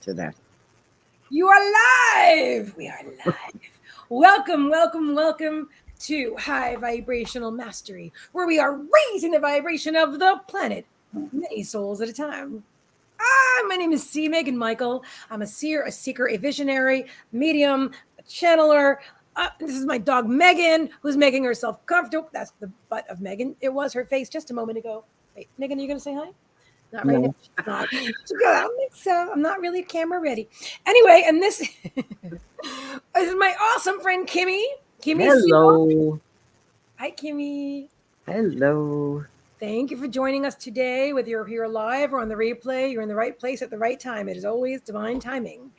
to that. You are live. We are live. Welcome, welcome, welcome to High Vibrational Mastery, where we are raising the vibration of the planet, many souls at a time. My name is cmeaganmichael. I'm a seer, a seeker, a visionary, medium, a channeler. This is my dog Megan, who's making herself comfortable. That's the butt of Megan. It was her face just a moment ago. Wait, Megan, are you going to say hi? Not right now. She's not. She's good. I don't think so. I'm not really camera ready. Anyway, and this, this is my awesome friend Kimmie. Kimmie. Hello. Hi, Kimmie. Hello. Thank you for joining us today. Whether you're here live or on the replay, you're in the right place at the right time. It is always divine timing.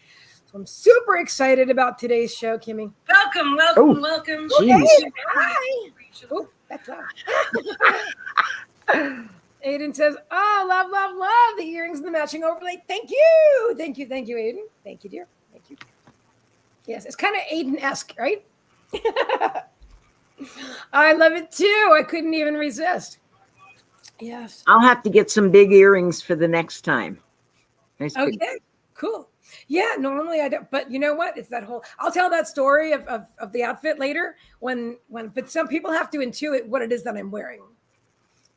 So I'm super excited about today's show, Kimmie. Welcome, welcome, welcome. Geez. Hi. Oh, that's loud. Aiden says, "Oh, love, love, love the earrings and the matching overlay. Thank you, thank you, thank you, Aiden. Thank you, dear. Thank you. Yes, it's kind of Aiden-esque, right? I love it too. I couldn't even resist. Yes. I'll have to get some big earrings for the next time. Nice. Okay, cool. Yeah, normally I don't, but you know what? It's that whole, I'll tell that story of the outfit later but some people have to intuit what it is that I'm wearing.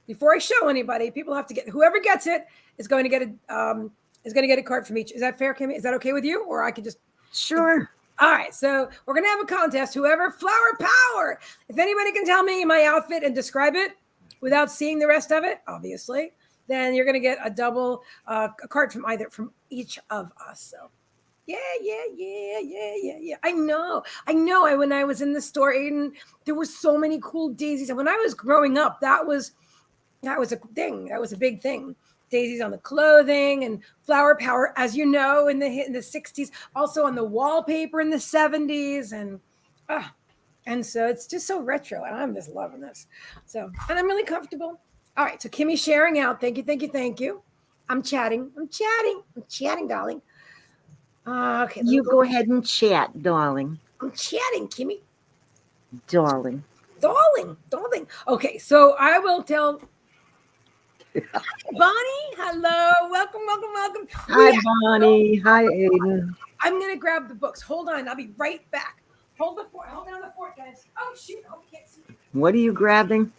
Before I show anybody, people have to whoever gets it is going to get a card from each. Is that fair, Kimmie? Is that okay with you? Or I could just. Sure. All right. So we're going to have a contest. Whoever, flower power. If anybody can tell me my outfit and describe it without seeing the rest of it, obviously, then you're going to get a double, a card from each of us. So yeah. I know. When I was in the store, Aiden, there were so many cool daisies. And when I was growing up, that was a thing. That was a big thing. Daisies on the clothing and flower power, as you know, in the 60s, also on the wallpaper in the 70s. And so it's just so retro. And I'm just loving this. So, and I'm really comfortable. All right. So Kimmie's sharing out. Thank you. I'm chatting, darling. Okay. You go ahead and chat, darling. I'm chatting, Kimmie. Darling. Okay. So I will tell... Bonnie, hello. Welcome. Hi, Bonnie. Hi, Aiden. I'm going to grab the books. Hold on. I'll be right back. Hold down the fort, guys. Oh, shoot. Oh, we can't see. What are you grabbing?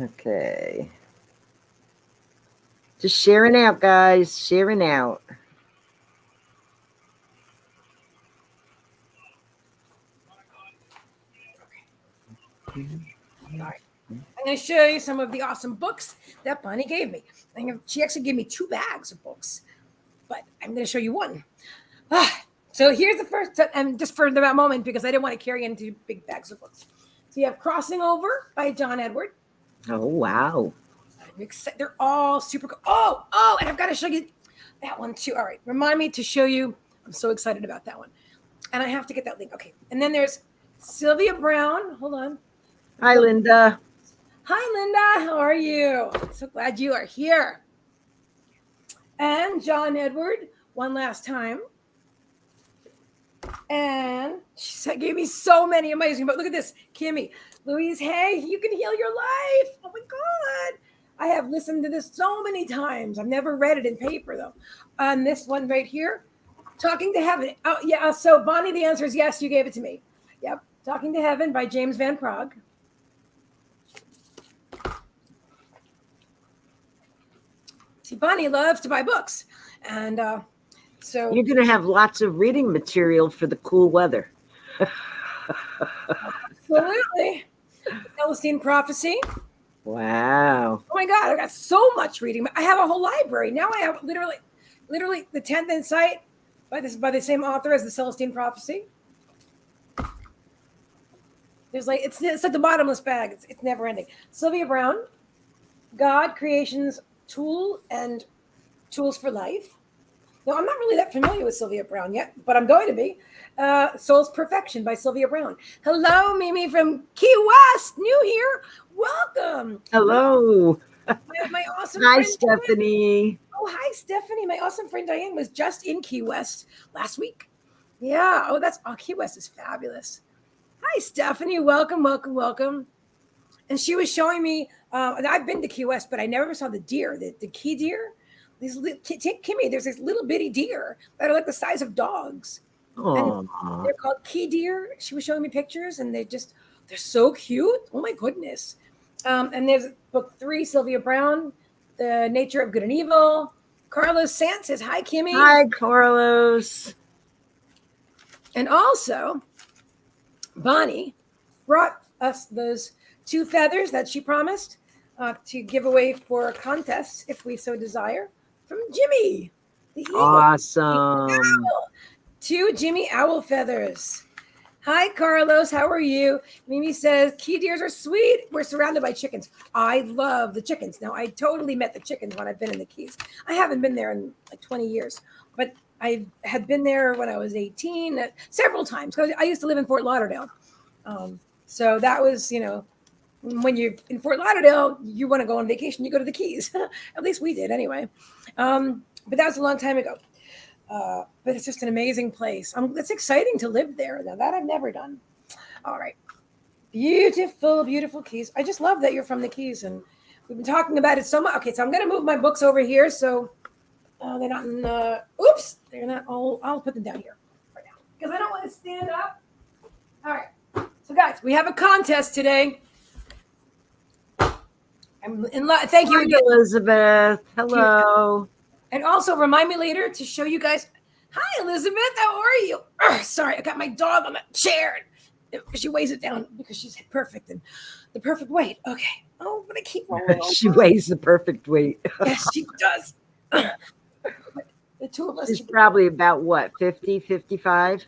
Okay. Just sharing out, guys. Sharing out. All right. I'm going to show you some of the awesome books that Bonnie gave me. She actually gave me 2 bags of books, but I'm going to show you one. So here's the first, and just for that moment, because I didn't want to carry into big bags of books. So you have Crossing Over by John Edward. Oh, wow. They're all super cool. Oh, and I've got to show you that one too. All right. Remind me to show you. I'm so excited about that one. And I have to get that link. Okay. And then there's Sylvia Brown. Hold on. Hi, Linda. Hi, Linda. How are you? So glad you are here. And John Edward, One Last Time. And she gave me so many amazing, but look at this, Kimmie. Louise Hay, You Can Heal Your Life. Oh my God. I have listened to this so many times. I've never read it in paper though. And this one right here, Talking to Heaven. Oh yeah. So Bonnie, the answer is yes. You gave it to me. Yep. Talking to Heaven by James Van Praagh. See, Bonnie loves to buy books. And so you're going to have lots of reading material for the cool weather. Absolutely. Celestine Prophecy. Wow. Oh my God, I got so much reading. I have a whole library. Now I have literally the 10th Insight by the same author as the Celestine Prophecy. There's it's like the bottomless bag. It's never ending. Sylvia Brown, God, Creation's Tool and Tools for Life. No, I'm not really that familiar with Sylvia Brown yet, but I'm going to be. Soul's Perfection by Sylvia Brown. Hello, Mimi from Key West. New here. Welcome. Hello. My awesome Hi, friend Stephanie. Diane. Oh, hi, Stephanie. My awesome friend Diane was just in Key West last week. Yeah. Oh, Key West is fabulous. Hi, Stephanie. Welcome. And she was showing me, and I've been to Key West, but I never saw the deer, the key deer. Take Kimmie, there's these little bitty deer that are like the size of dogs. And they're called key deer. She was showing me pictures, and they're so cute. Oh my goodness. And there's book 3, Sylvia Brown, The Nature of Good and Evil. Carlos Sant says, hi, Kimmie. Hi, Carlos. And also, Bonnie brought us those 2 feathers that she promised to give away for a contest, if we so desire, from Jimmy, the eagle. Awesome. 2 Jimmy owl feathers. Hi, Carlos. How are you? Mimi says, key deers are sweet. We're surrounded by chickens. I love the chickens. Now, I totally met the chickens when I've been in the Keys. I haven't been there in like 20 years, but I had been there when I was 18 several times because I used to live in Fort Lauderdale. So that was, when you're in Fort Lauderdale, you want to go on vacation, you go to the Keys. At least we did anyway. But that was a long time ago. But it's just an amazing place. It's exciting to live there. Now that I've never done. All right. Beautiful, beautiful Keys. I just love that you're from the Keys, and we've been talking about it so much. Okay, so I'm going to move my books over here. So they're not in oops, they're not all, I'll put them down here right now because I don't want to stand up. All right. So guys, we have a contest today. Thank you, Hi, Elizabeth. Hello. And also remind me later to show you guys. Hi, Elizabeth. How are you? Sorry, I got my dog on that chair. She weighs it down because she's perfect and the perfect weight. Okay. Oh, I'm going to keep rolling. She weighs the perfect weight. Yes, she does. The 2 of us. She's probably about what, 50, 55?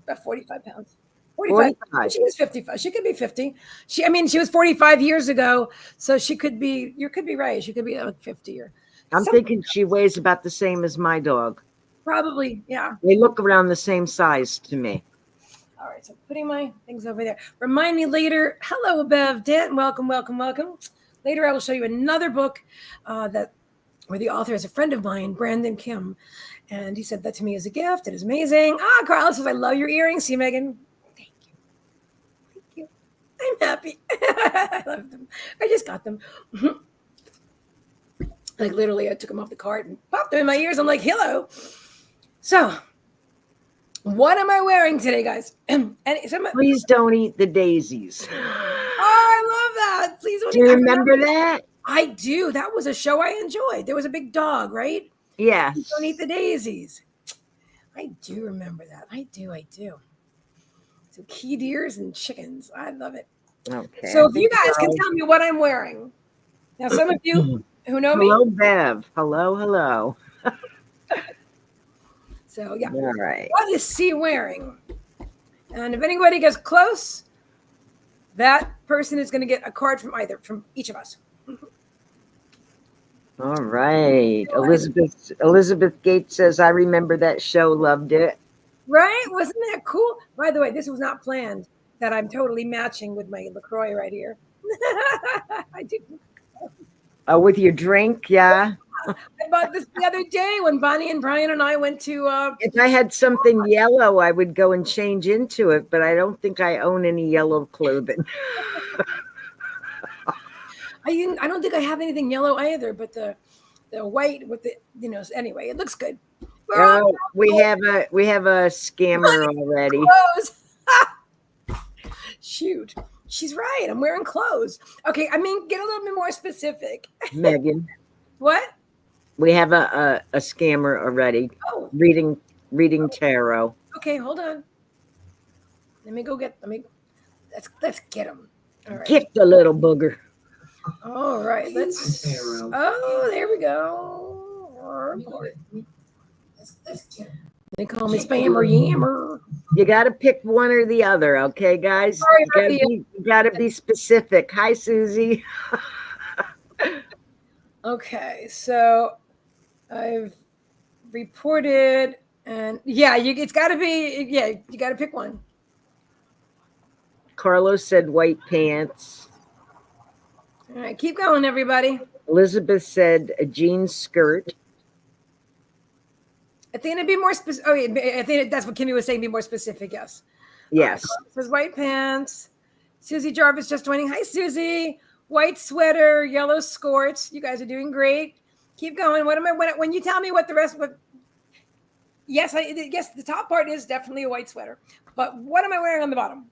About 45 pounds. 45. She was 55. She could be 50. She was 45 years ago. So you could be right. She could be like 50 or. I'm thinking she weighs about the same as my dog. Probably, yeah. They look around the same size to me. All right, so putting my things over there. Remind me later. Hello, Bev, Dan. Welcome, welcome, welcome. Later, I will show you another book where the author is a friend of mine, Brandon Kim. And he said that to me as a gift. It is amazing. Carlos says, I love your earrings. See, Megan? Thank you. Thank you. I'm happy. I love them. I just got them. Like literally, I took them off the cart and popped them in my ears. I'm like, hello. So, what am I wearing today, guys? Please don't eat the daisies. Oh, I love that. Please don't. Do you remember that? I do. That was a show I enjoyed. There was a big dog, right? Yes. Please don't eat the daisies. I do remember that. I do. So key deers and chickens. I love it. Okay. So if you guys can tell me what I'm wearing. Now, some of you who know me. Hello, Bev. Hello. So, yeah. All right. What is C wearing? And if anybody gets close, that person is going to get a card from each of us. All right. Elizabeth Gates says, I remember that show, loved it. Right? Wasn't that cool? By the way, this was not planned that I'm totally matching with my LaCroix right here. I didn't. Oh, with your drink, yeah. I bought this the other day when Bonnie and Brian and I went to. If I had something yellow, I would go and change into it, but I don't think I own any yellow clothing. I don't think I have anything yellow either, but the white with the anyway, it looks good. Oh, we have a scammer already. Shoot. She's right. I'm wearing clothes. Okay, get a little bit more specific. Megan. What? We have a scammer already. Oh. Reading tarot. Okay, hold on. Let's get him. All right. Get the little booger. All right, oh, there we go. They call me Spammer Yammer. You got to pick one or the other, okay, guys? You got to be specific. Hi, Susie. Okay, so I've reported, and it's got to be, you got to pick one. Carlos said white pants. All right, keep going, everybody. Elizabeth said a jean skirt. I think it'd be more specific. I think that's what Kimmie was saying. Be more specific. Yes. Yes. Says white pants. Susie Jarvis just joining. Hi, Susie. White sweater, yellow skirts. You guys are doing great. Keep going. What am I when you tell me what the rest of it? Yes, yes, the top part is definitely a white sweater. But what am I wearing on the bottom?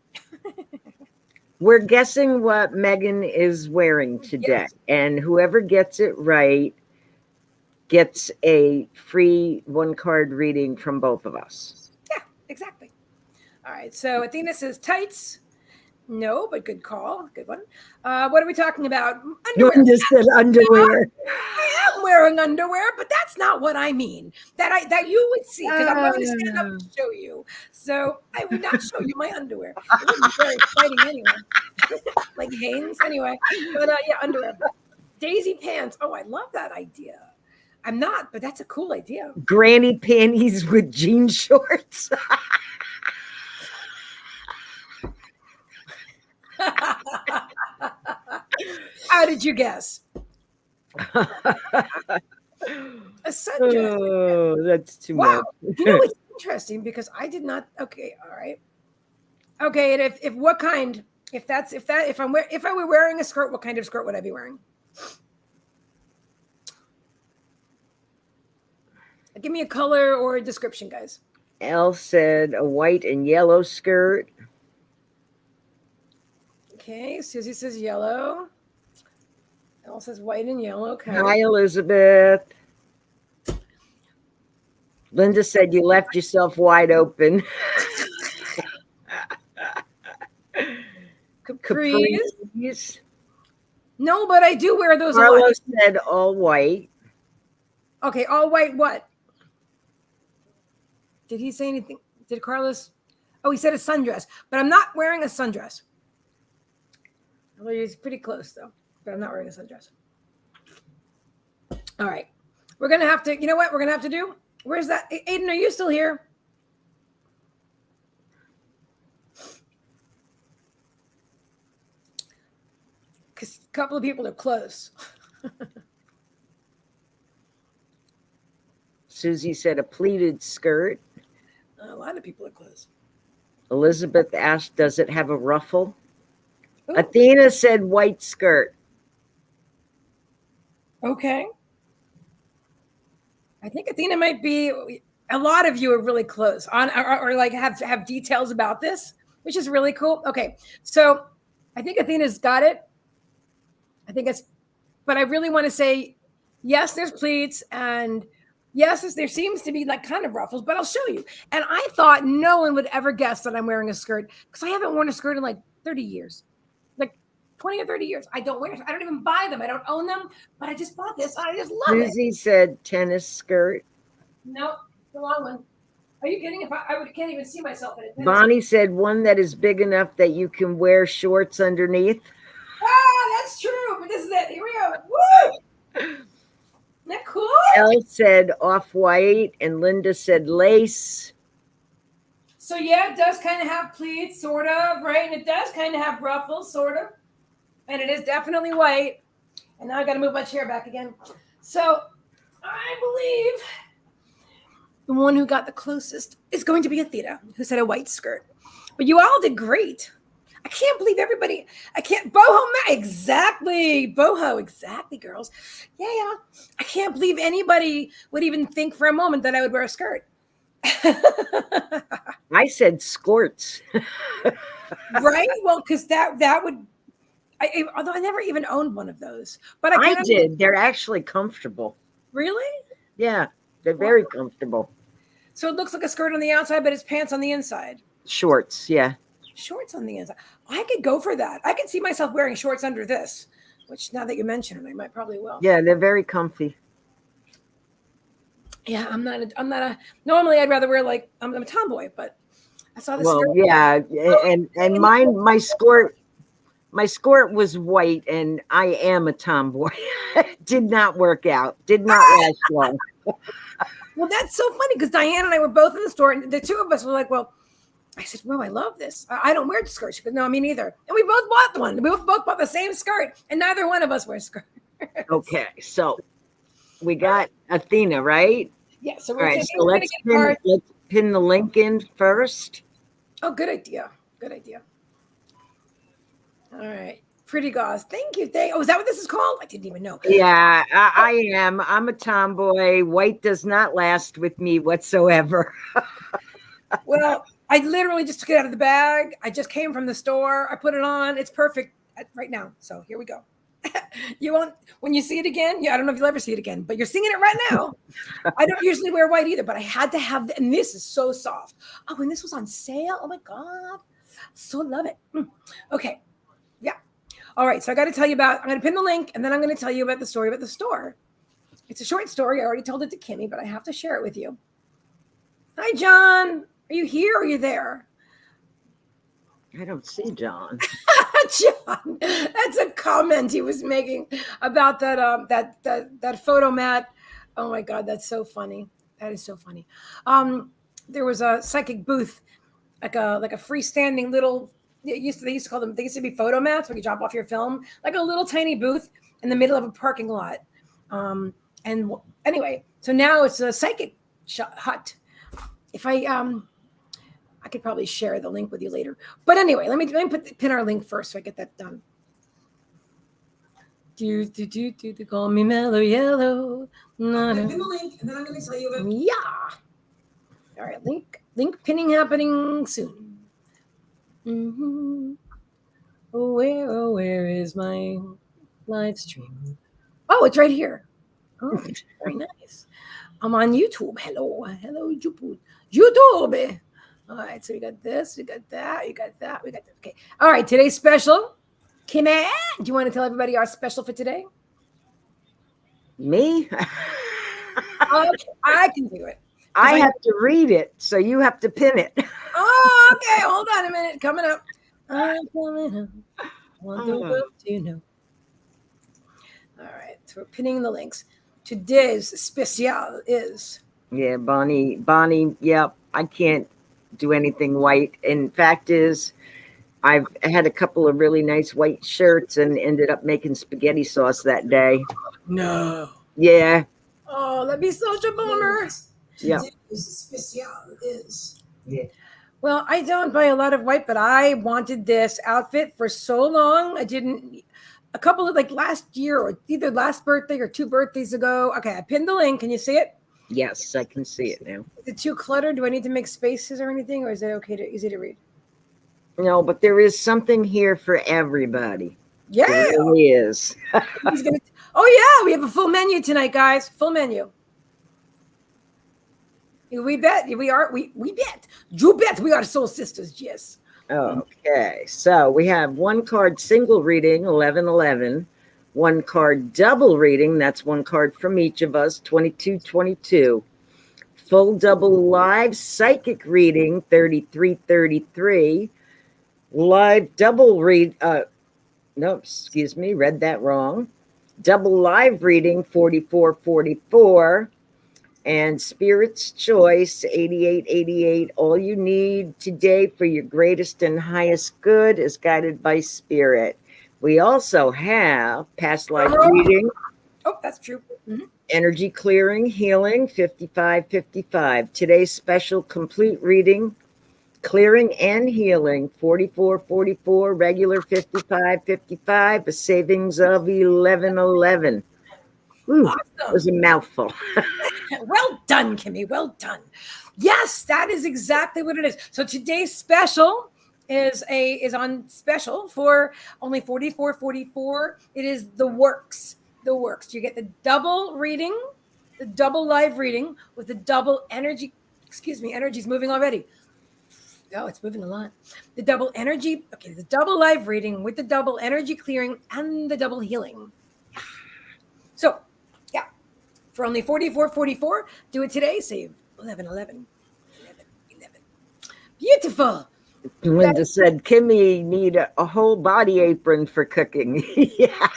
We're guessing what Megan is wearing today. Yes. And whoever gets it right gets a free 1-card reading from both of us. Yeah, exactly. All right. So Athena says tights. No, but good call. Good one. What are we talking about? Underwear. Linda said underwear. I am wearing underwear, but that's not what I mean. That you would see, because I'm going to stand up and show you. So I would not show you my underwear. It wouldn't be very exciting anyway. Like Hanes anyway. But yeah, underwear. Daisy pants. Oh, I love that idea. I'm not, but that's a cool idea. Granny panties with jean shorts. How did you guess? A sundress. Oh, that's too Wow. much. You know, it's interesting because I did not. Okay, all right. Okay, and if what kind? If I were wearing a skirt, what kind of skirt would I be wearing? Give me a color or a description, guys. Elle said a white and yellow skirt. Okay, Susie says yellow. Elle says white and yellow. Okay. Hi, Elizabeth. Linda said you left yourself wide open. Capris. No, but I do wear those. Carlos said all white. Okay, all white. What? Did he say anything? Did Carlos? Oh, he said a sundress, but I'm not wearing a sundress. Well, he's pretty close though, but I'm not wearing a sundress. All right, we're gonna have to. You know what? We're gonna have to do. Where's that? Aiden, are you still here? Because a couple of people are close. Susie said a pleated skirt. A lot of people are close. Elizabeth asked, does it have a ruffle? Ooh. Athena said white skirt. Okay. I think Athena might be, a lot of you are really close on or like have details about this, which is really cool. Okay. So I think Athena's got it. I think but I really want to say, yes, there's pleats and yes, there seems to be like kind of ruffles, but I'll show you. And I thought no one would ever guess that I'm wearing a skirt because I haven't worn a skirt in like 30 years, like 20 or 30 years. I don't even buy them. I don't own them, but I just bought this. And I just love it. Susie said tennis skirt. Nope, the long one. Are you kidding? If I can't even see myself in it. Bonnie said one that is big enough that you can wear shorts underneath. Ah, that's true. But this is it. Here we go. Woo! Isn't that cool? Elle said off-white and Linda said lace. So yeah, it does kind of have pleats, sort of, right? And it does kind of have ruffles, sort of. And it is definitely white. And now I got to move my chair back again. So I believe the one who got the closest is going to be Athena, who said a white skirt. But you all did great. I can't believe everybody. I can't. Exactly. Boho. Exactly, girls. Yeah. I can't believe anybody would even think for a moment that I would wear a skirt. I said skirts. Right? Well, because that would. Although I never even owned one of those, but I did. They're actually comfortable. Really? Yeah, they're very comfortable. So it looks like a skirt on the outside, but it's pants on the inside. Shorts, yeah. Shorts on the inside. I could go for that. I could see myself wearing shorts under this, which now that you mention it, I might probably will. Yeah, they're very comfy. Yeah, I'm not a. Normally, I'd rather wear like I'm a tomboy, but I saw this. Well, skirt. yeah, and my skirt was white, and I am a tomboy. Did not work out. Did not last long. Well, that's so funny because Diane and I were both in the store, and the two of us were like, "Well," I said, "Well, I love this. I don't wear skirts." She goes, "No, me neither." And we both bought one. We both bought the same skirt, and neither one of us wears skirts. Okay, so we got Athena, right? Yeah. So all right. So let's pin the link in first. Oh, good idea. Good idea. All right. Pretty gauze. Thank you. Oh, is that what this is called? I didn't even know. Yeah, I am. I'm a tomboy. White does not last with me whatsoever. Well, I literally just took it out of the bag. I just came from the store. I put it on. It's perfect right now. So here we go. You won't, when you see it again, yeah, I don't know if you'll ever see it again, but you're seeing it right now. I don't usually wear white either, but I had to have, and this is so soft. Oh, and this was on sale. Oh my God. So love it. Okay. Yeah. All right. So I got to tell you about, I'm going to pin the link and then I'm going to tell you about the story about the store. It's a short story. I already told it to Kimmie, but I have to share it with you. Hi, John. Are you here or are you there? I don't see John. John, that's a comment he was making about that photo mat. Oh my God, that's so funny. That is so funny. There was a psychic booth, like a freestanding little. They used to call them. They used to be photo mats where you drop off your film, like a little tiny booth in the middle of a parking lot. And anyway, so now it's a psychic hut. If I could probably share the link with you later. But anyway, let me pin our link first so I get that done. Do call me mellow yellow. No, no. Pin the link and then I'm going to tell you about. Yeah. All right, link pinning happening soon. Mm-hmm. Where is my live stream? Oh, it's right here. Oh, very nice. I'm on YouTube. Hello, YouTube. YouTube. All right, so we got this, we got that, we got that, we got that. Okay. All right, today's special. Kimmie, do you want to tell everybody our special for today? Me? Okay, I can do it. I have to read it, so you have to pin it. Oh, okay. Hold on a minute. Coming up. I'm coming up. I want the world to know. All right, so we're pinning the links. Today's special is. Yeah, Bonnie. Yep, I can't do anything white. And fact is, I've had a couple of really nice white shirts and ended up making spaghetti sauce that day. No. Yeah. Oh, that'd be such a bummer. Yeah. Special is. Yeah. Well, I don't buy a lot of white, but I wanted this outfit for so long. I didn't. A couple of last year or either last birthday or 2 birthdays ago. Okay, I pinned the link. Can you see it? Yes, I can see it now. Is it too cluttered? Do I need to make spaces or anything, or is it easy to read? No, but there is something here for everybody. Yeah, there really is. Oh yeah, we have a full menu tonight, guys. Full menu. We bet we bet. You bet we are soul sisters. Yes. Okay, so we have 1 card single reading, 1111. 1 card double reading, that's 1 card from each of us, 2222. Full double live psychic reading, 3333. Live double read, no, excuse me, read that wrong. Double live reading, 4444. And Spirit's Choice, 8888. All you need today for your greatest and highest good is guided by Spirit. We also have past life reading. Oh, that's true. Mm-hmm. Energy clearing, healing, 5555. Today's special complete reading, clearing and healing, 4444. Regular 5555. A savings of 1111. Ooh, awesome. That was a mouthful. Well done, Kimmie. Well done. Yes, that is exactly what it is. So today's special is on special for only $44.44. It is the works. The works. You get the double reading, the double live reading with the double energy. Excuse me, energy's moving already. Oh, it's moving a lot. The double energy. Okay, the double live reading with the double energy clearing and the double healing. So, yeah, for only $44.44, do it today. Save 11. Beautiful. Linda said, Kimmie need a whole body apron for cooking. Yeah.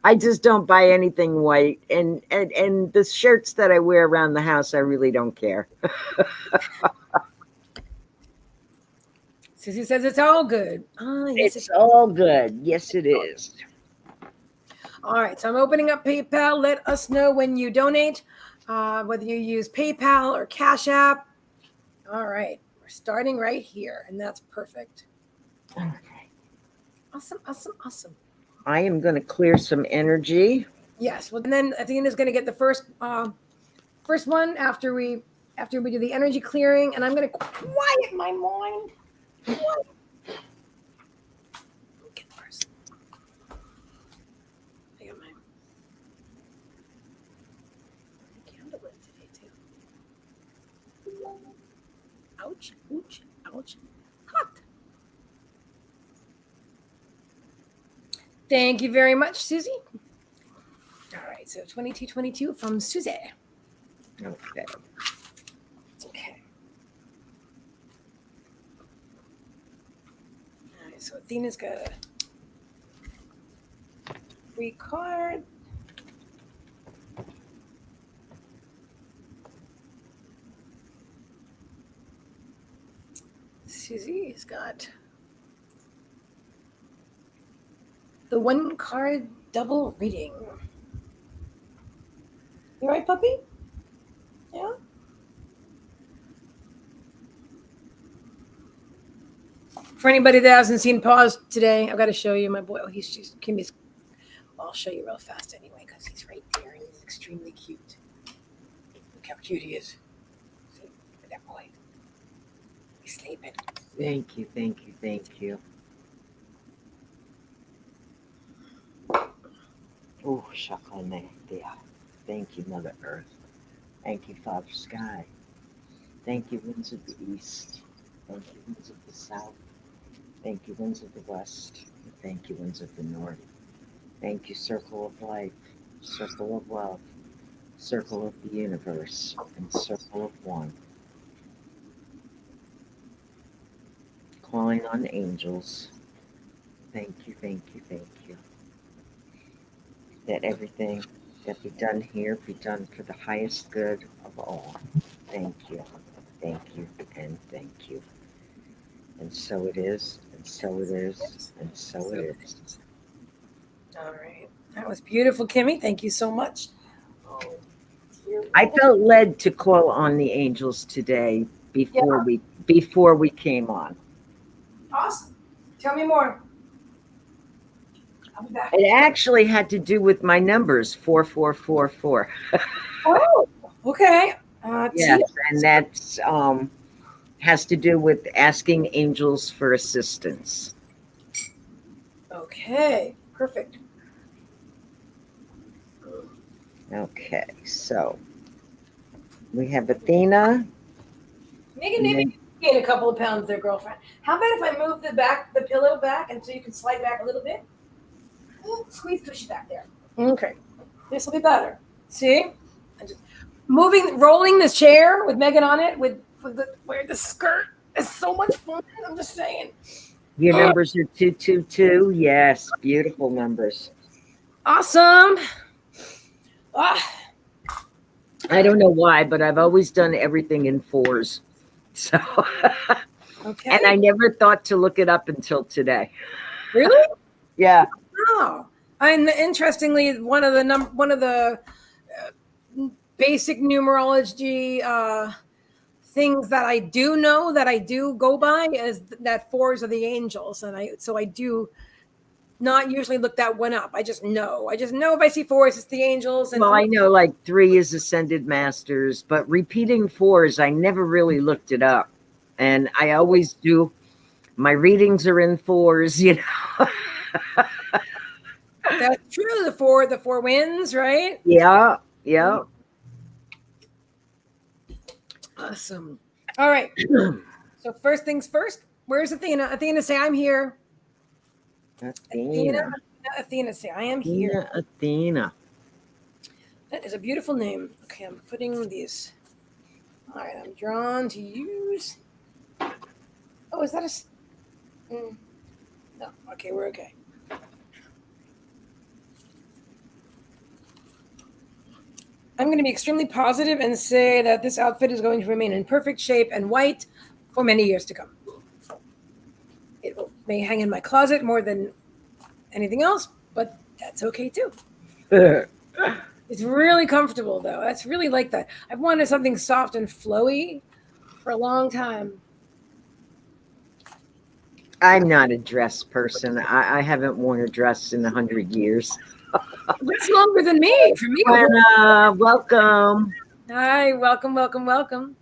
I just don't buy anything white. And the shirts that I wear around the house, I really don't care. Susie says it's all good. Yes, it's all good. Yes, it is. All right, so I'm opening up PayPal. Let us know when you donate, whether you use PayPal or Cashapp. All right, we're starting right here, and that's perfect. Okay. Awesome. I am going to clear some energy. Yes. Well, and then Athena's going to get the first one after we do the energy clearing, and I'm going to quiet my mind. Get first. I got my candle lit today too. Ouch! Hot. Thank you very much, Susie. All right, so 2222 from Susie. Okay. Okay. All right, so Athena's got a free card. Susie's got the 1 card double reading. You right, puppy? Yeah? For anybody that hasn't seen Pause today, I've got to show you my boy. Oh, she's Kimmie's. Well, I'll show you real fast anyway because he's right there and he's extremely cute. Look how cute he is. See? Look at that boy. He's sleeping. Thank you. Oh, Chakras. Thank you, Mother Earth. Thank you, Father Sky. Thank you, winds of the east. Thank you, winds of the south. Thank you, winds of the west. Thank you, winds of the north. Thank you, circle of life, circle of love, circle of the universe, and circle of one. Calling on angels. Thank you. That everything that be done here be done for the highest good of all. Thank you, and thank you. And so it is, and so it is, and so it is. All right. That was beautiful, Kimmie. Thank you so much. I felt led to call on the angels today before we came on. Awesome. Tell me more. I'll be back. It actually had to do with my numbers, 4444. Oh, okay. Yes, and that's has to do with asking angels for assistance. Okay, perfect. Okay, so we have Athena. Megan, maybe you gain a couple of pounds there, girlfriend. How about if I move the pillow back, and so you can slide back a little bit? Ooh, squeeze cushy back there. Okay, this will be better. See, I'm just rolling this chair with Megan on it with the skirt is so much fun. I'm just saying. Your numbers are 222. Yes, beautiful numbers. Awesome. I don't know why, but I've always done everything in 4s. So, okay. And I never thought to look it up until today. Really? Yeah. Oh, and interestingly, one of the basic numerology things that I do know that I do go by is that 4s are the angels, and I do not usually look that one up. I just know if I see 4s, it's the angels. And well, I know like 3 is ascended masters, but repeating 4s, I never really looked it up, and I always do. My readings are in 4s, you know. That's true. The four winds, right? Yeah. Awesome. All right. So first things first. Where's Athena? Athena, say I'm here. Athena, say I am here. Athena. That is a beautiful name. Okay, I'm putting these. All right, I'm drawn to use. Oh, is that a? No. Okay, we're okay. I'm going to be extremely positive and say that this outfit is going to remain in perfect shape and white for many years to come. It may hang in my closet more than anything else, but that's okay too. It's really comfortable though. That's really like that. I've wanted something soft and flowy for a long time. I'm not a dress person. I haven't worn a dress in 100 years. That's longer than me. For me, Welcome. hi, welcome, welcome, welcome.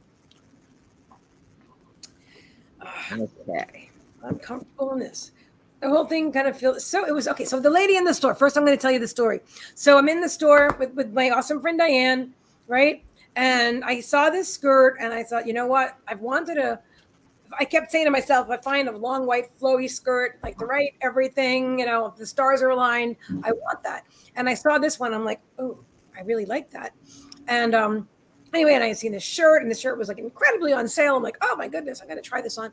Okay. I'm comfortable in this. The whole thing kind of feels so. It was okay. So the lady in the store. First, I'm going to tell you the story. So I'm in the store with my awesome friend Diane, right? And I saw this skirt, and I thought, you know what? I kept saying to myself, if I find a long white flowy skirt, like the right everything, if the stars are aligned, I want that. And I saw this one. I'm like, oh, I really like that. And anyway, and I had seen this shirt, and the shirt was like incredibly on sale. I'm like, oh my goodness, I got to try this on.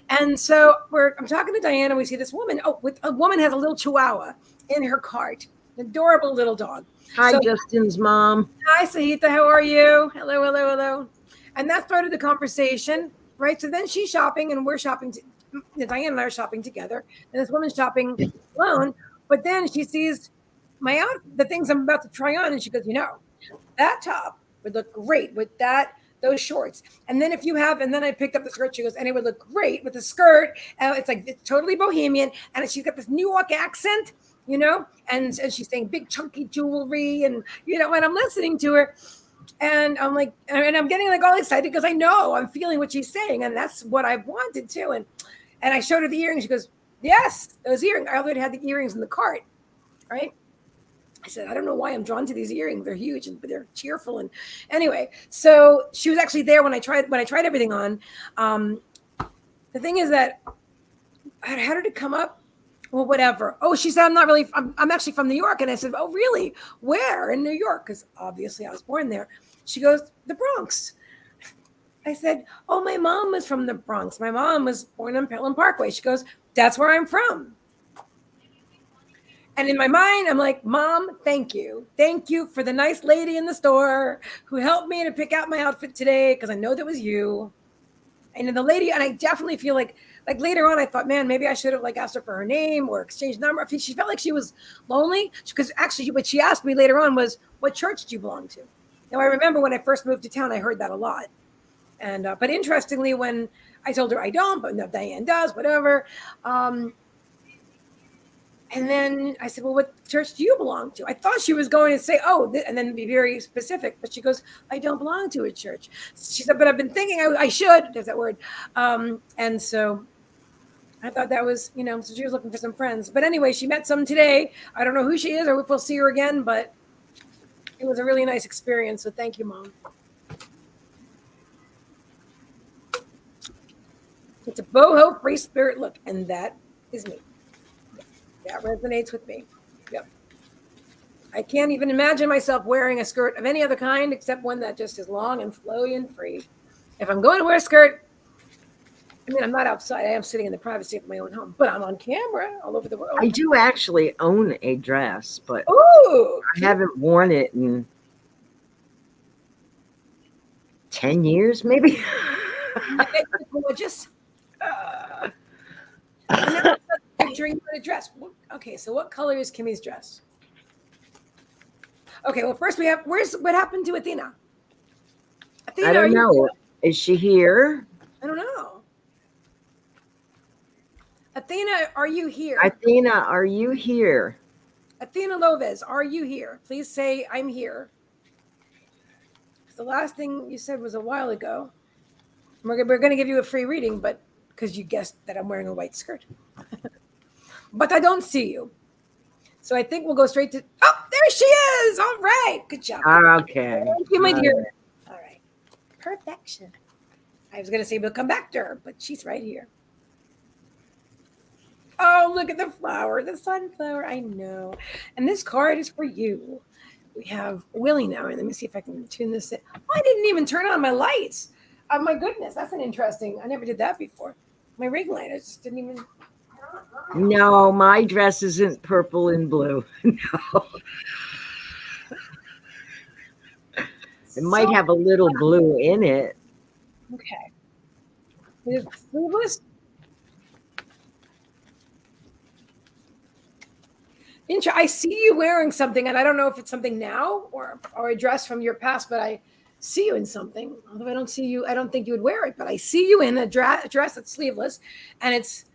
And so I'm talking to Diana, and we see this woman. Oh, a woman has a little chihuahua in her cart, an adorable little dog. Hi, Justin's mom. Hi, Sahita. How are you? Hello, hello, hello. And that started the conversation, right? So then she's shopping, and we're shopping. Diane and I are shopping together, and this woman's shopping alone. But then she sees the things I'm about to try on, and she goes, that top would look great with those shorts. And then and then I picked up the skirt. She goes, and it would look great with the skirt. It's totally bohemian, and she's got this New York accent, and she's saying big chunky jewelry, and and I'm listening to her. And I'm like, and I'm getting like all excited because I know I'm feeling what she's saying, and that's what I wanted to. And I showed her the earrings. She goes, "Yes, those earrings. I already had the earrings in the cart, right?" I said, "I don't know why I'm drawn to these earrings. They're huge, but they're cheerful." And anyway, so she was actually there when I tried everything on. The thing is that how did it come up? Well, whatever. Oh, she said, I'm actually from New York. And I said, oh, really? Where in New York? Because obviously I was born there. She goes, the Bronx. I said, oh, my mom was from the Bronx. My mom was born on Pelham Parkway. She goes, that's where I'm from. And in my mind, I'm like, Mom, thank you. Thank you for the nice lady in the store who helped me to pick out my outfit today, because I know that was you. And then the lady, and I definitely feel like later on, I thought, man, maybe I should have asked her for her name or exchanged number. She felt like she was lonely, because actually what she asked me later on was, what church do you belong to? Now, I remember when I first moved to town, I heard that a lot. And but interestingly, when I told her I don't, but no, Diane does, whatever. And then I said, well, what church do you belong to? I thought she was going to say, and then be very specific. But she goes, I don't belong to a church. She said, but I've been thinking I should. There's that word. And so I thought that was, so she was looking for some friends. But anyway, she met some today. I don't know who she is or if we'll see her again, but it was a really nice experience. So thank you, Mom. It's a boho free spirit look. And that is me. That resonates with me. Yep. I can't even imagine myself wearing a skirt of any other kind except one that just is long and flowy and free. If I'm going to wear a skirt, I'm not outside. I am sitting in the privacy of my own home, but I'm on camera all over the world. I do actually own a dress, but I haven't worn it in 10 years, maybe. Gorgeous. Picturing a dress. Okay, so what color is Kimmie's dress? Okay, well, first we have, what happened to Athena? I don't know. Is she here? I don't know. Athena, are you here? Athena, are you here? Athena Loves, are you here? Please say, I'm here. The last thing you said was a while ago. We're going to give you a free reading, but because you guessed that I'm wearing a white skirt. But I don't see you. So I think we'll go straight to, there she is. All right. Good job. Okay. Thank you, my dear. All right. Perfection. I was going to say we'll come back to her, but she's right here. Oh, look at the flower, the sunflower. I know. And this card is for you. We have Willie now. And let me see if I can tune this in. Oh, I didn't even turn on my lights. Oh, my goodness. That's an interesting. I never did that before. My ring light, I just didn't even. No, my dress isn't purple and blue. No. It might have a little blue in it. Okay. Is it sleeveless? I see you wearing something, and I don't know if it's something now or a dress from your past, but I see you in something. Although I don't see you, I don't think you would wear it, but I see you in a dress that's sleeveless, and it's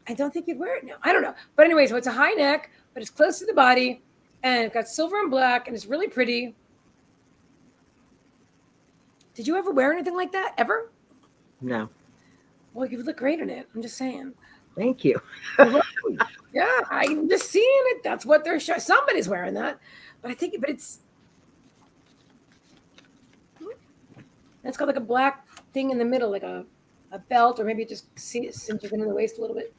I don't think you'd wear it now. I don't know. But anyway, so it's a high neck, but it's close to the body, and it's got silver and black, and it's really pretty. Did you ever wear anything like that? Ever? No. Well, you would look great in it. I'm just saying. Thank you. Yeah, I'm just seeing it. That's what they're showing. Somebody's wearing that. But it's got like a black thing in the middle, like a belt, or maybe it just cinches into the waist a little bit.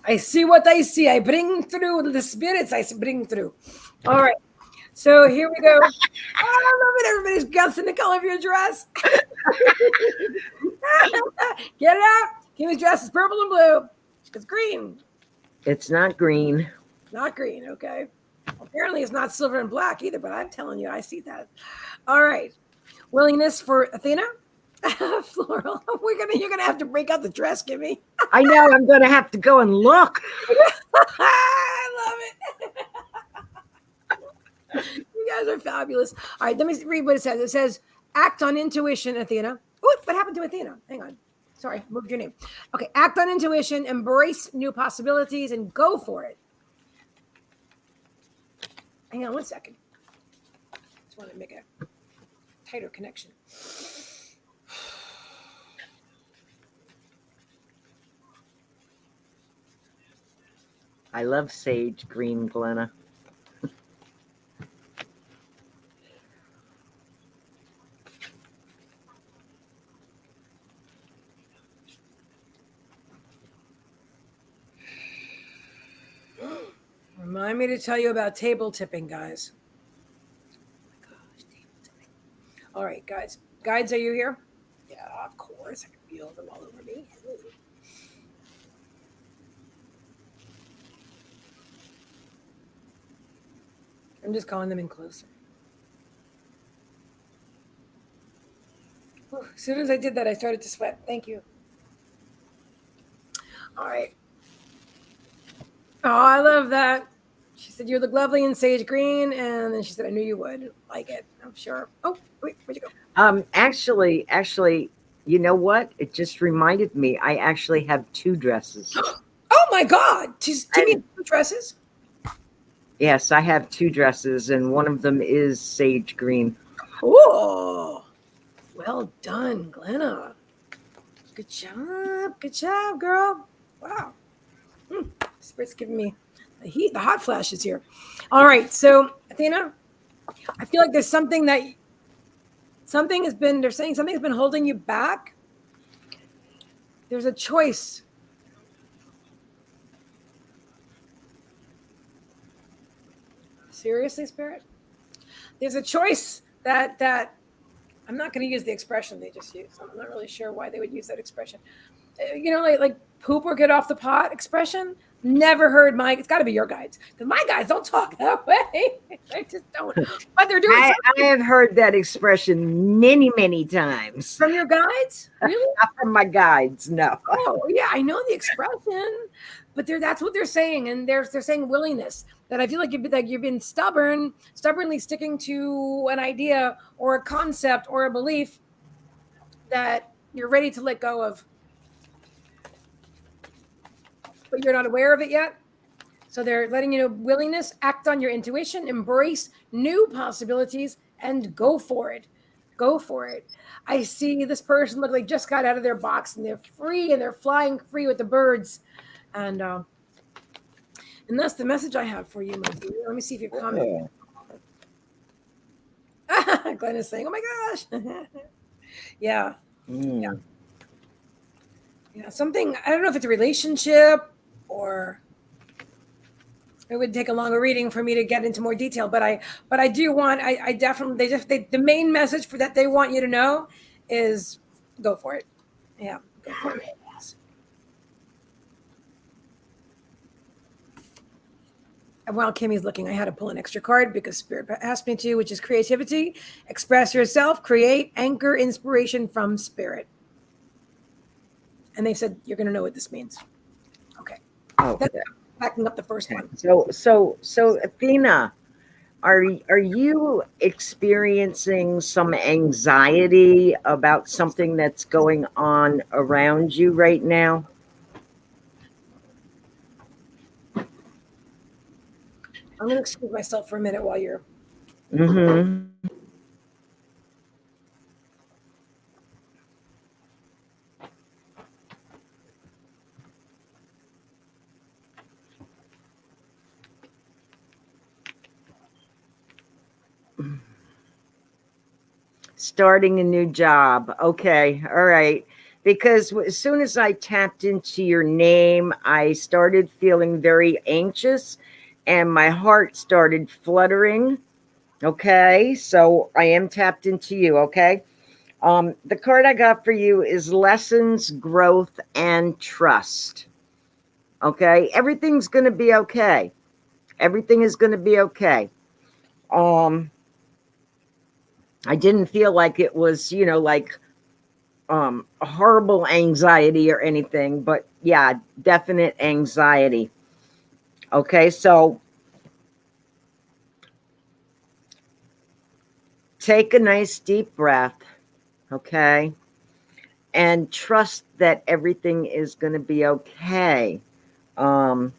I see what I see. I bring through the spirits. I bring through. All right. So here we go. Oh, I love it. Everybody's guessing the color of your dress. Get it out. Kimmie's dress is purple and blue. It's green. It's not green. Not green. Okay. Apparently it's not silver and black either, but I'm telling you, I see that. All right. Willingness for Athena? Floral. You're gonna have to break out the dress, Kimmie. I know. I'm gonna have to go and look. I love it. You guys are fabulous. All right, let me read what it says. It says, act on intuition, Athena. Oh, what happened to Athena? Hang on. Sorry, moved your name. Okay, act on intuition, embrace new possibilities, and go for it. Hang on one second. Just want to make a tighter connection. I love sage green, Glenna. Remind me to tell you about table tipping, guys. Oh my gosh, table tipping. All right, guys. Guides, are you here? Yeah, of course. I can feel them all over me. I'm just calling them in closer. Whew, as soon as I did that, I started to sweat. Thank you. All right. Oh, I love that. She said, you look lovely in sage green. And then she said, I knew you would like it. I'm sure. Oh, wait, where'd you go? Actually, you know what? It just reminded me. I actually have 2 dresses. Oh my God. Two dresses? Yes, I have 2 dresses, and one of them is sage green. Oh, well done, Glenna. Good job. Good job, girl. Wow. Spirit's giving me the heat, the hot flashes here. All right. So, Athena, I feel like there's something they're saying something's been holding you back. There's a choice. Seriously, Spirit? There's a choice that I'm not going to use the expression they just used. I'm not really sure why they would use that expression. You know, like poop or get off the pot expression. Never heard Mike. It's got to be your guides, because my guys don't talk that way. I just don't. But they're doing. I have heard that expression many, many times. From your guides? Really? Not from my guides, no. Oh yeah, I know the expression, but that's what they're saying, and they're saying willingness. That I feel like you've been stubbornly sticking to an idea or a concept or a belief that you're ready to let go of, but you're not aware of it yet. So they're letting you know willingness, act on your intuition, embrace new possibilities, and go for it. Go for it. I see this person look like just got out of their box, and they're free, and they're flying free with the birds. And that's the message I have for you, my dear. Let me see if you comment. Oh. Glenn is saying, oh my gosh. Yeah. Yeah. Yeah. Something, I don't know if it's a relationship or it would take a longer reading for me to get into more detail, but I do want, I definitely, the main message for that they want you to know is go for it. Yeah. Go for it. While Kimmie's looking, I had to pull an extra card because Spirit asked me to, which is creativity. Express yourself, create, anchor inspiration from Spirit. And they said, you're going to know what this means. Okay. Oh, that's backing up the first one. So Athena, are you experiencing some anxiety about something that's going on around you right now? I'm going to excuse myself for a minute while you're. Mm-hmm. Starting a new job. Okay. All right. Because as soon as I tapped into your name, I started feeling very anxious and my heart started fluttering. Okay. So I am tapped into you. Okay. The card I got for you is lessons, growth, and trust. Okay. Everything's going to be okay. Everything is going to be okay. Um, I didn't feel like it was, like horrible anxiety or anything, but yeah, definite anxiety. Okay, so take a nice deep breath, okay, and trust that everything is going to be okay. Um,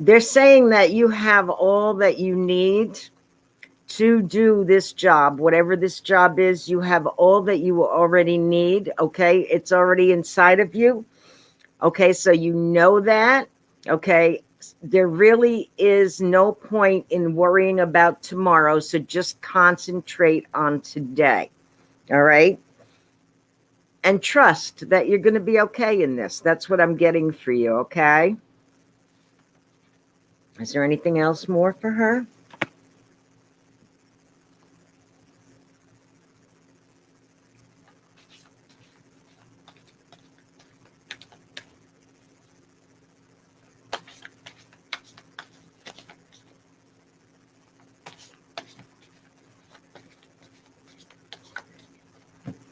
they're saying that you have all that you need to do this job, whatever this job is. You have all that you already need. Okay, it's already inside of you. Okay, so you know that. Okay, there really is no point in worrying about tomorrow. So just concentrate on today. All right. And trust that you're going to be okay in this. That's what I'm getting for you. Okay. Is there anything else more for her?